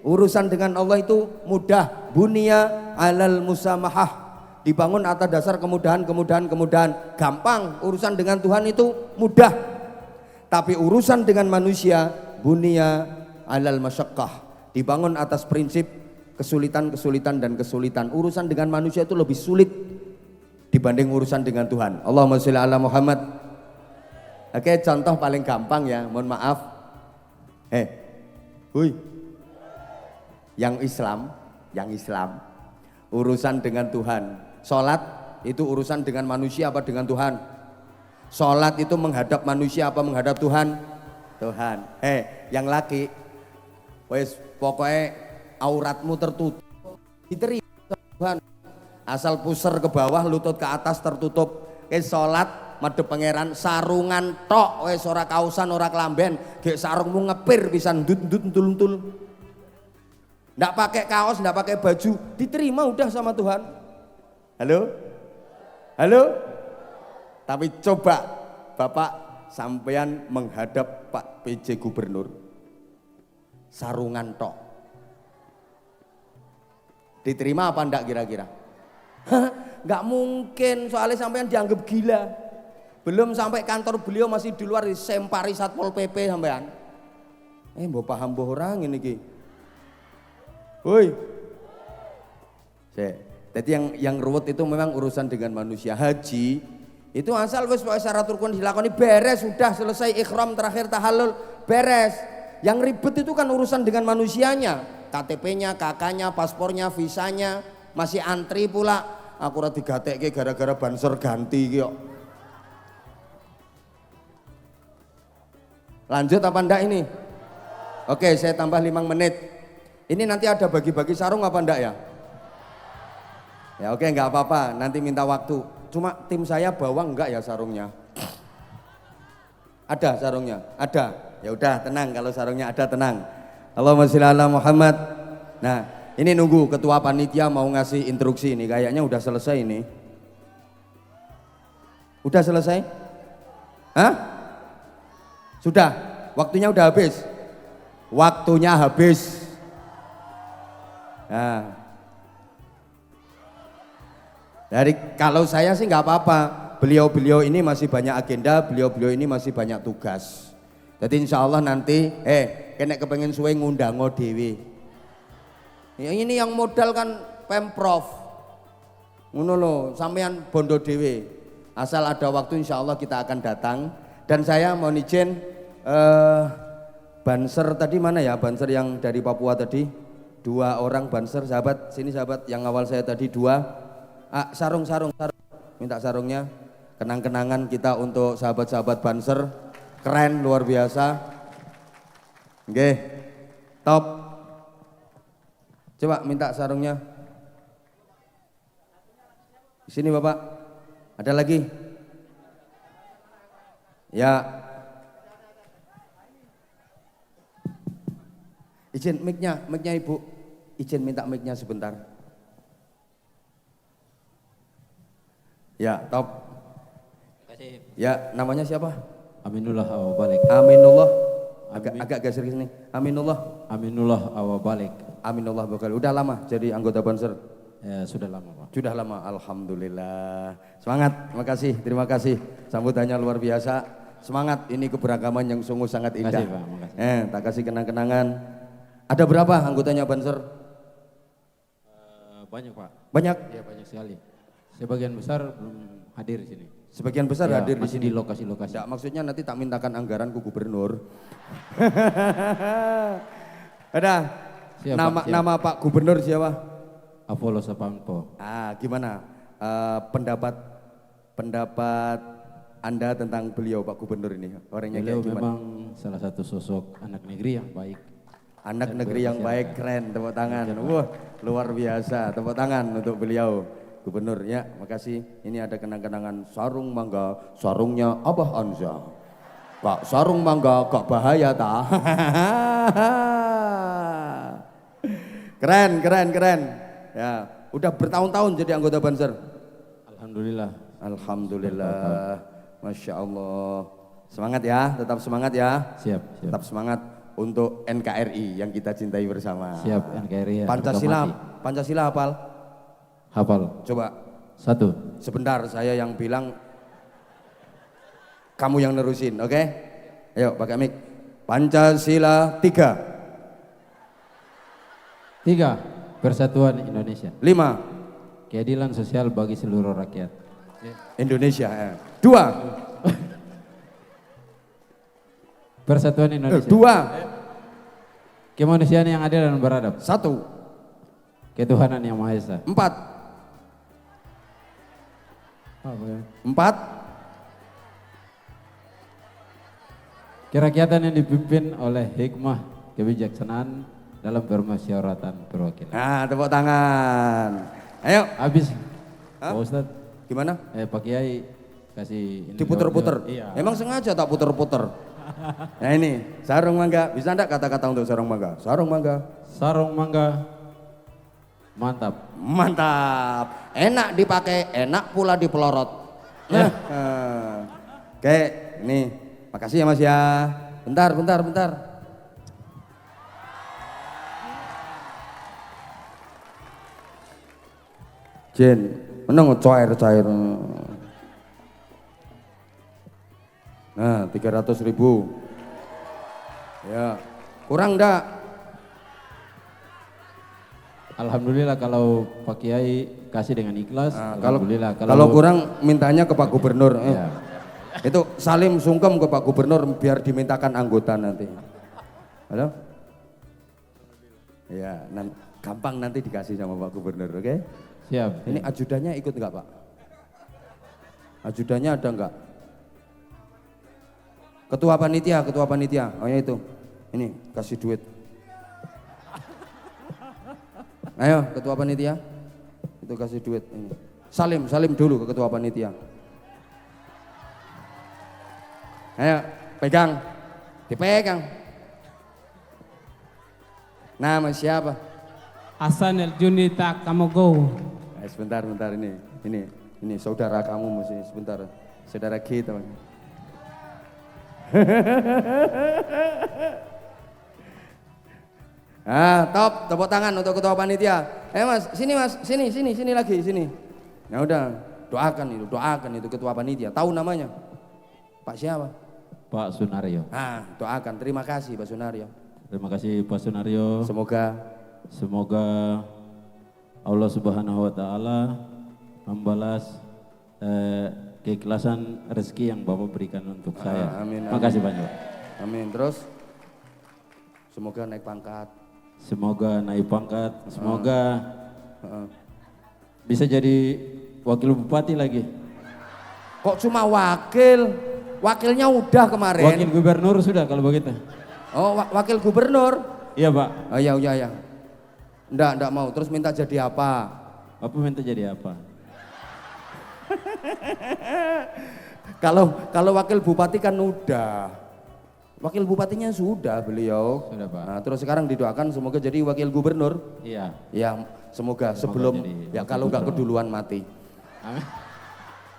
Urusan dengan Allah itu mudah, bunia alal musamahah, dibangun atas dasar kemudahan, gampang. Urusan dengan Tuhan itu mudah. Tapi urusan dengan manusia, bunia alal masyaqqah, dibangun atas prinsip kesulitan. Urusan dengan manusia itu lebih sulit dibanding urusan dengan Tuhan. Allahumma sholli ala Muhammad. Oke, contoh paling gampang ya, mohon maaf. Hui. Yang Islam urusan dengan Tuhan. Sholat itu urusan dengan manusia apa dengan Tuhan? Sholat itu menghadap manusia apa menghadap Tuhan? Tuhan. Yang laki, wes pokoknya auratmu tertutup, diterima Tuhan. Asal pusar ke bawah, lutut ke atas tertutup. Sholat madhep pangeran, sarungan tok, wes ora kausan ora kelamben, gek sarungmu ngepir pisan ndut entul. Nggak pakai kaos, nggak pakai baju, diterima udah sama Tuhan. Halo? Tapi coba Bapak sampean menghadap Pak PJ Gubernur, sarungan tok, diterima apa enggak kira-kira? Nggak mungkin, soalnya sampean dianggap gila. Belum sampai kantor beliau masih di luar, disempari Satpol PP sampean. Mbok paham mbok orang ini ki. Woi. Jadi yang ruwet itu memang urusan dengan manusia. Haji itu asal wis pokoke syarat rukun dilakoni beres, sudah selesai ikhram terakhir tahallul beres. Yang ribet itu kan urusan dengan manusianya, KTP-nya, KK-nya, paspornya, visanya, masih antri pula. Aku ora digatekke gara-gara banser ganti ki kok. Lanjut apa ndak ini? Oke, saya tambah 5 menit. Ini nanti ada bagi-bagi sarung apa ndak ya? Ya oke, nggak apa-apa, nanti minta waktu. Cuma tim saya bawa enggak ya sarungnya? Ada sarungnya? Ada. Ya udah tenang, kalau sarungnya ada tenang. Allahumma sholli ala Muhammad. Nah, ini nunggu ketua panitia mau ngasih instruksi ini, kayaknya udah selesai ini. Udah selesai? Hah? Sudah? Waktunya udah habis? Waktunya habis. Nah. Dari kalau saya sih nggak apa-apa. Beliau-beliau ini masih banyak agenda, beliau-beliau ini masih banyak tugas. Jadi insya Allah nanti, kena kepengen suwe ngundang dewe. Ya ini yang modal kan Pemprov. Ngono lho, sampean bondo dewe. Asal ada waktu insya Allah kita akan datang. Dan saya mohon izin, banser tadi mana ya? Banser yang dari Papua tadi. 2 orang banser, sahabat, sini sahabat, yang awal saya tadi 2. Sarung, minta sarungnya. Kenang-kenangan kita untuk sahabat-sahabat banser. Keren, luar biasa. Oke, top. Coba minta sarungnya. Di sini Bapak. Ada lagi? Ya. Izin mic-nya Ibu. Izin minta mic-nya sebentar. Ya, top. Terima kasih. Ya, namanya siapa? Aminullah Awabalik. Aminullah. Agak geser ke sini. Aminullah. Aminullah Awabalik. Aminullah bakal. Udah lama jadi anggota Banser? Ya, sudah lama, Pak. Sudah lama, alhamdulillah. Semangat, terima kasih. Sambutannya luar biasa. Semangat, ini keberagaman yang sungguh sangat indah. Makasih, Pak. Makasih. Tak kasih kenang-kenangan. Ada berapa anggotanya Banser? Banyak, Pak. Banyak? Ya, banyak sekali. Sebagian besar belum hadir di sini. Sebagian besar Ya, hadir di masih sini. di lokasi-lokasi. Tidak, maksudnya nanti tak mintakan anggaran ke gubernur. Ada. Siap, nama Pak, siap. nama Pak Gubernur siapa? Apollo Sapampo. Gimana pendapat Anda tentang beliau Pak Gubernur ini? Orangnya Beliau kayak gimana? memang salah satu sosok anak negeri yang baik. Anak dan negeri yang baik, keren, tepuk tangan. Wah, luar biasa, tepuk tangan untuk beliau. Gubernur ya, makasih. Ini ada kenang-kenangan sarung mangga, sarungnya Abah Anza. Pak, sarung mangga gak bahaya ta? Keren. Ya, udah bertahun-tahun jadi anggota Banser. Alhamdulillah. Alhamdulillah. Masya Allah. Semangat ya, tetap semangat ya. Siap. Tetap semangat untuk NKRI yang kita cintai bersama. Siap, NKRI ya. Pancasila hafal? Hafal. Coba. 1. Sebentar, saya yang bilang, kamu yang nerusin, oke? Ayo pakai mic. Pancasila 3. 3. Persatuan Indonesia. 5. Keadilan sosial bagi seluruh rakyat. Indonesia. 2. Persatuan Indonesia. 2, Kemanusiaan yang adil dan beradab. 1, Ketuhanan yang Maha Esa. 4, Apa ya? 4, Kerakyatan yang dipimpin oleh hikmah kebijaksanaan dalam permusyawaratan perwakilan. Nah, tepuk tangan. Ayo, Habis, Hah? Pak Ustadz, gimana? Pak Kiai kasih ini Diputer-puter. jawab. Iya. Emang sengaja tak puter-puter. Nah ini, sarung mangga. Bisa enggak kata-kata untuk sarung mangga? Sarung mangga. Sarung mangga, mantap. Mantap. Enak dipakai, enak pula dipelorot. Nah, oke, nih. Makasih ya Mas ya. Bentar. Jen, menang cair. Nah, 300.000. Ya, kurang enggak? Alhamdulillah kalau Pak Kiai kasih dengan ikhlas. Nah, kalau Alhamdulillah. kalau kurang mintanya ke Pak Gubernur. Ya. Itu salim sungkem ke Pak Gubernur biar dimintakan anggota nanti. Halo? Ya, gampang nanti dikasih sama Pak Gubernur, oke? Siap. Ini ajudannya ikut enggak Pak? Ajudannya ada enggak? Ketua panitia. Oh ya itu. Ini kasih duit. Ayo ketua panitia. Itu kasih duit ini. Salim dulu ke ketua panitia. Ayo, pegang. Dipegang. Nama siapa? Hasan El Junita Kamogo. Sebentar ini saudara kamu mesti sebentar. Saudara kita. Top, tepuk tangan untuk ketua panitia. Mas, sini lagi, sini. Ya udah, doakan itu ketua panitia. Tahu namanya? Pak siapa? Pak Sunario. Doakan. Terima kasih Pak Sunario. Terima kasih Pak Sunario. Semoga Allah Subhanahu wa taala membalas keikhlasan rezeki yang Bapak berikan untuk saya. Amin. Makasih banyak. Amin. Terus semoga naik pangkat. Semoga bisa jadi wakil bupati lagi. Kok cuma wakil? Wakilnya udah kemarin. Wakil gubernur sudah kalau begitu. Oh, wakil gubernur. Iya, Pak. Oh iya. Enggak mau. Terus minta jadi apa? Bapak minta jadi apa? Kalau wakil bupati kan udah. Wakil bupatinya sudah beliau. Sudah, Pak. Nah, terus sekarang didoakan semoga jadi wakil gubernur. Iya. Ya, semoga sebelum jadi ya kalau nggak keduluan mati. Amin.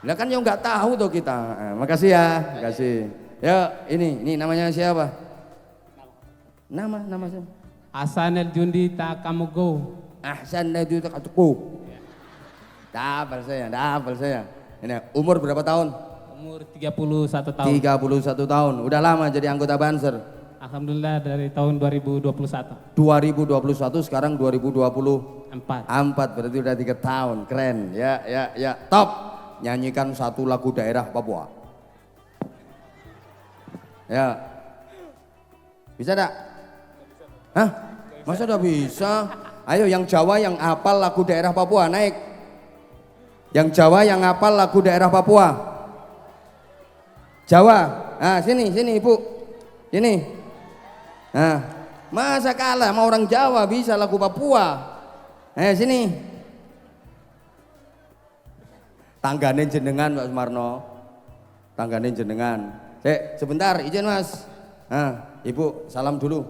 Nah kan yang nggak tahu tuh kita. Makasih ya, makasih. Ya ini namanya siapa? Nama siapa? Hasan El Junita Kamogo. Ahsan itu katuku. Dapal saya. Ini umur berapa tahun? Umur 31 tahun. 31 tahun. Udah lama jadi anggota Banser. Alhamdulillah dari tahun 2021. 2021 sekarang 2024 4. berarti udah 3 tahun. Keren. Ya. Top. Nyanyikan satu lagu daerah Papua. Ya. Bisa enggak? Hah? Masa udah bisa? Ayo yang Jawa yang hafal lagu daerah Papua naik. Yang Jawa yang hafal lagu daerah Papua. Jawa. Nah, sini Ibu. Sini. Nah, masa kalah sama orang Jawa bisa lagu Papua. Sini. Tanggane jenengan Pak Sumarno. Tanggane jenengan. Sebentar izin Mas. Ibu salam dulu.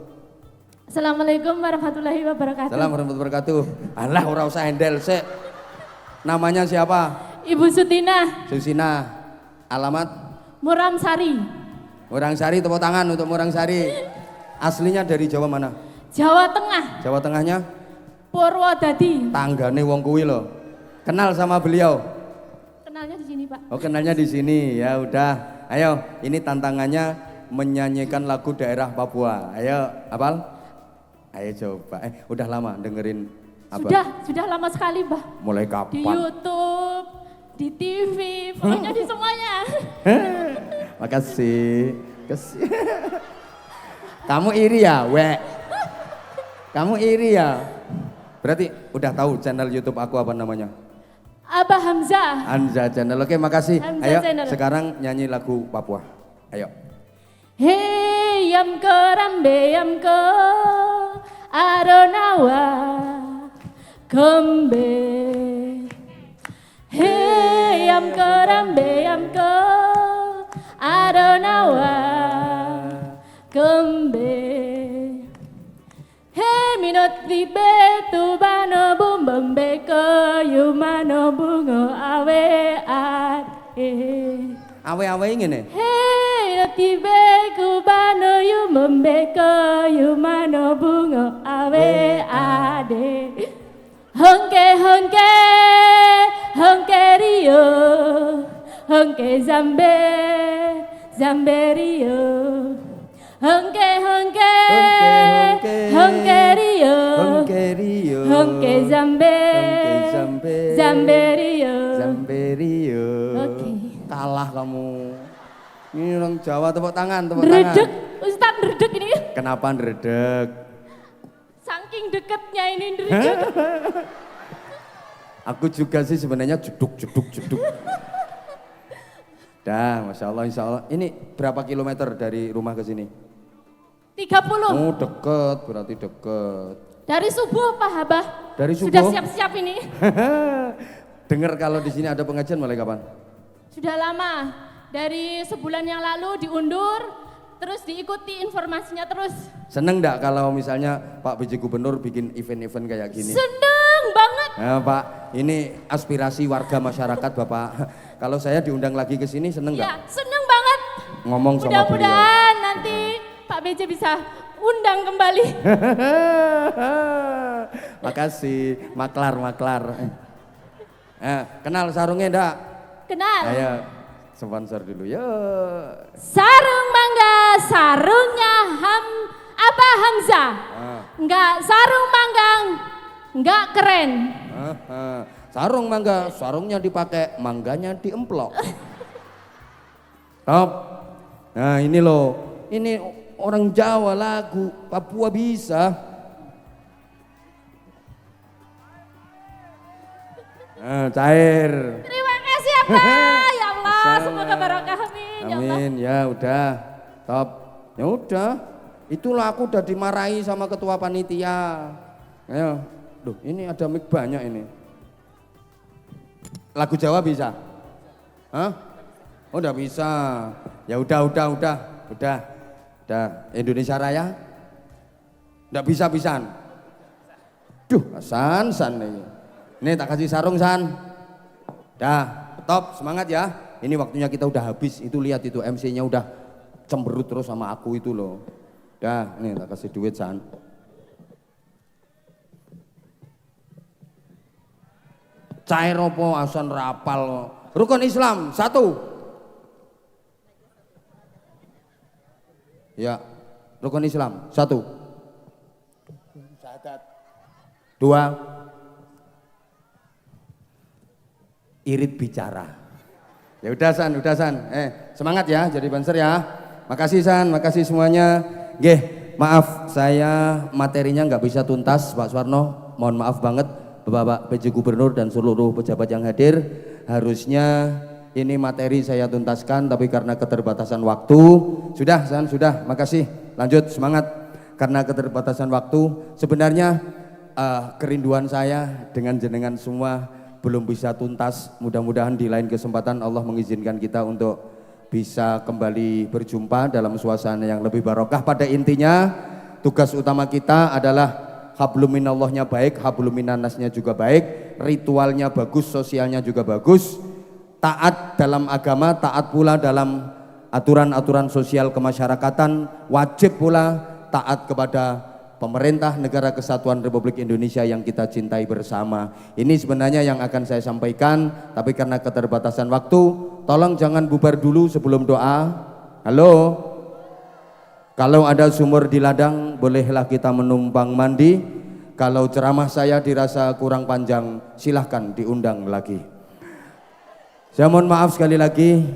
Assalamualaikum warahmatullahi wabarakatuh. Salam warahmatullahi wabarakatuh. Alah ora usah handle sik. Namanya siapa? Ibu Sutina. Susina. Alamat? Muram Sari. Murang Sari, tepuk tangan untuk Murang Sari. Aslinya dari Jawa mana? Jawa Tengah. Jawa Tengahnya? Purwodadi. Tanggane wong kuwi lho. Kenal sama beliau? Kenalnya di sini Pak. Oh kenalnya di sini. Ya udah. Ayo, ini tantangannya menyanyikan lagu daerah Papua. Ayo, hafal? Ayo coba. Udah lama dengerin apa? Sudah lama sekali Mbah. Mulai Di kapan? YouTube, di TV, pokoknya di semuanya. Makasih. Kamu iri ya, wek. Kamu iri ya. Berarti udah tahu channel YouTube aku apa namanya? Abah Hamzah. Hamzah Channel. Oke, makasih. Hamzah Ayo, Channel. sekarang nyanyi lagu Papua. Ayo. Hey yam ke rambe yam ke aronawa kembe. Hey yam ke rambe yam ke aronawa kembe. Hey minot libe tu bano bum bembe ke yumano bungo awe ade. Awe-awe ngene. Hey tibe kubano yu membeka yu mano bungo awe ade. Hongke hongke hongke rio hongke zambe zambe rio. Hongke hongke hongke rio Hongke Rio. hongke zambe Hongke zambe. zambe rio. Zambe Rio. Oke. Kalah kamu. Ini orang Jawa, tepuk tangan, tepuk Dredeg, tangan. Ustaz dredeg ini. Kenapa ndredeg? Saking deketnya ini dredeg. Aku juga sih sebenarnya jeduk. Dah, Masya Allah, Insya Allah. Ini berapa kilometer dari rumah ke sini? 30. Oh, deket, berarti deket. Dari subuh Pak Habah. Dari Sudah subuh? siap-siap ini. Dengar kalau di sini ada pengajian mulai kapan? Sudah lama. Dari sebulan yang lalu diundur, terus diikuti informasinya terus. Seneng enggak kalau misalnya Pak PJ Gubernur bikin event-event kayak gini? Seneng banget. Nah, Pak, ini aspirasi warga masyarakat Bapak. Kalau saya diundang lagi ke sini seneng Ya, enggak? seneng banget. Ngomong sama beliau. Mudah-mudahan nanti Pak BJ bisa undang kembali. Makasih, maklar. Kenal sarungnya enggak? Kenal. Ayo, sponsor dulu ya. Sarung mangga, sarungnya Abah Hamzah. Enggak sarung manggang, enggak keren. Sarung mangga, sarungnya dipakai, mangganya diemplok. Top. Nah ini loh, ini orang Jawa lagu, Papua bisa. Cair. Terima kasih ya Pak. Ya Allah, semoga barokah amin. Ya Allah. Amin, ya udah, top. Ya udah, itulah aku udah dimarahi sama ketua panitia. Ayo, duh ini ada mic banyak ini. Lagu Jawa bisa? Hah? Oh udah bisa. Ya udah. Indonesia Raya? Udah bisa-bisaan? Duh, San nih. Nih tak kasih sarung San. Dah, top, semangat ya. Ini waktunya kita udah habis. Itu lihat itu MC-nya udah cemberut terus sama aku itu loh. Dah, nih tak kasih duit San. Cair opo asan rapal. Rukun Islam 1. Ya, rukun Islam 1. 2. Irit bicara. Ya udah San. Semangat ya jadi banser ya. Makasih San, makasih semuanya. Nggih, maaf saya materinya nggak bisa tuntas Pak Suwarno. Mohon maaf banget Bapak PJ Gubernur dan seluruh pejabat yang hadir. Harusnya ini materi saya tuntaskan tapi karena keterbatasan waktu. Sudah San, sudah. Makasih. Lanjut semangat. Karena keterbatasan waktu sebenarnya kerinduan saya dengan jenengan semua belum bisa tuntas. Mudah-mudahan di lain kesempatan Allah mengizinkan kita untuk bisa kembali berjumpa dalam suasana yang lebih barokah. Pada intinya tugas utama kita adalah hablum minallahnya baik, hablum minannasnya juga baik, ritualnya bagus, sosialnya juga bagus, taat dalam agama, taat pula dalam aturan-aturan sosial kemasyarakatan, wajib pula taat kepada pemerintah negara kesatuan Republik Indonesia yang kita cintai bersama. Ini sebenarnya yang akan saya sampaikan, tapi karena keterbatasan waktu, tolong jangan bubar dulu sebelum doa. Halo? Kalau ada sumur di ladang, bolehlah kita menumpang mandi. Kalau ceramah saya dirasa kurang panjang, silahkan diundang lagi. Saya mohon maaf sekali lagi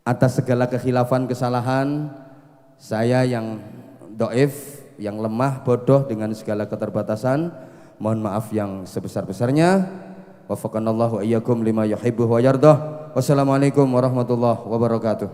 atas segala kekhilafan, kesalahan. Saya yang doif, yang lemah, bodoh dengan segala keterbatasan, mohon maaf yang sebesar-besarnya. Wafaqanallahu iyyakum lima yuhibbu wa yardah. Wassalamualaikum warahmatullahi wabarakatuh.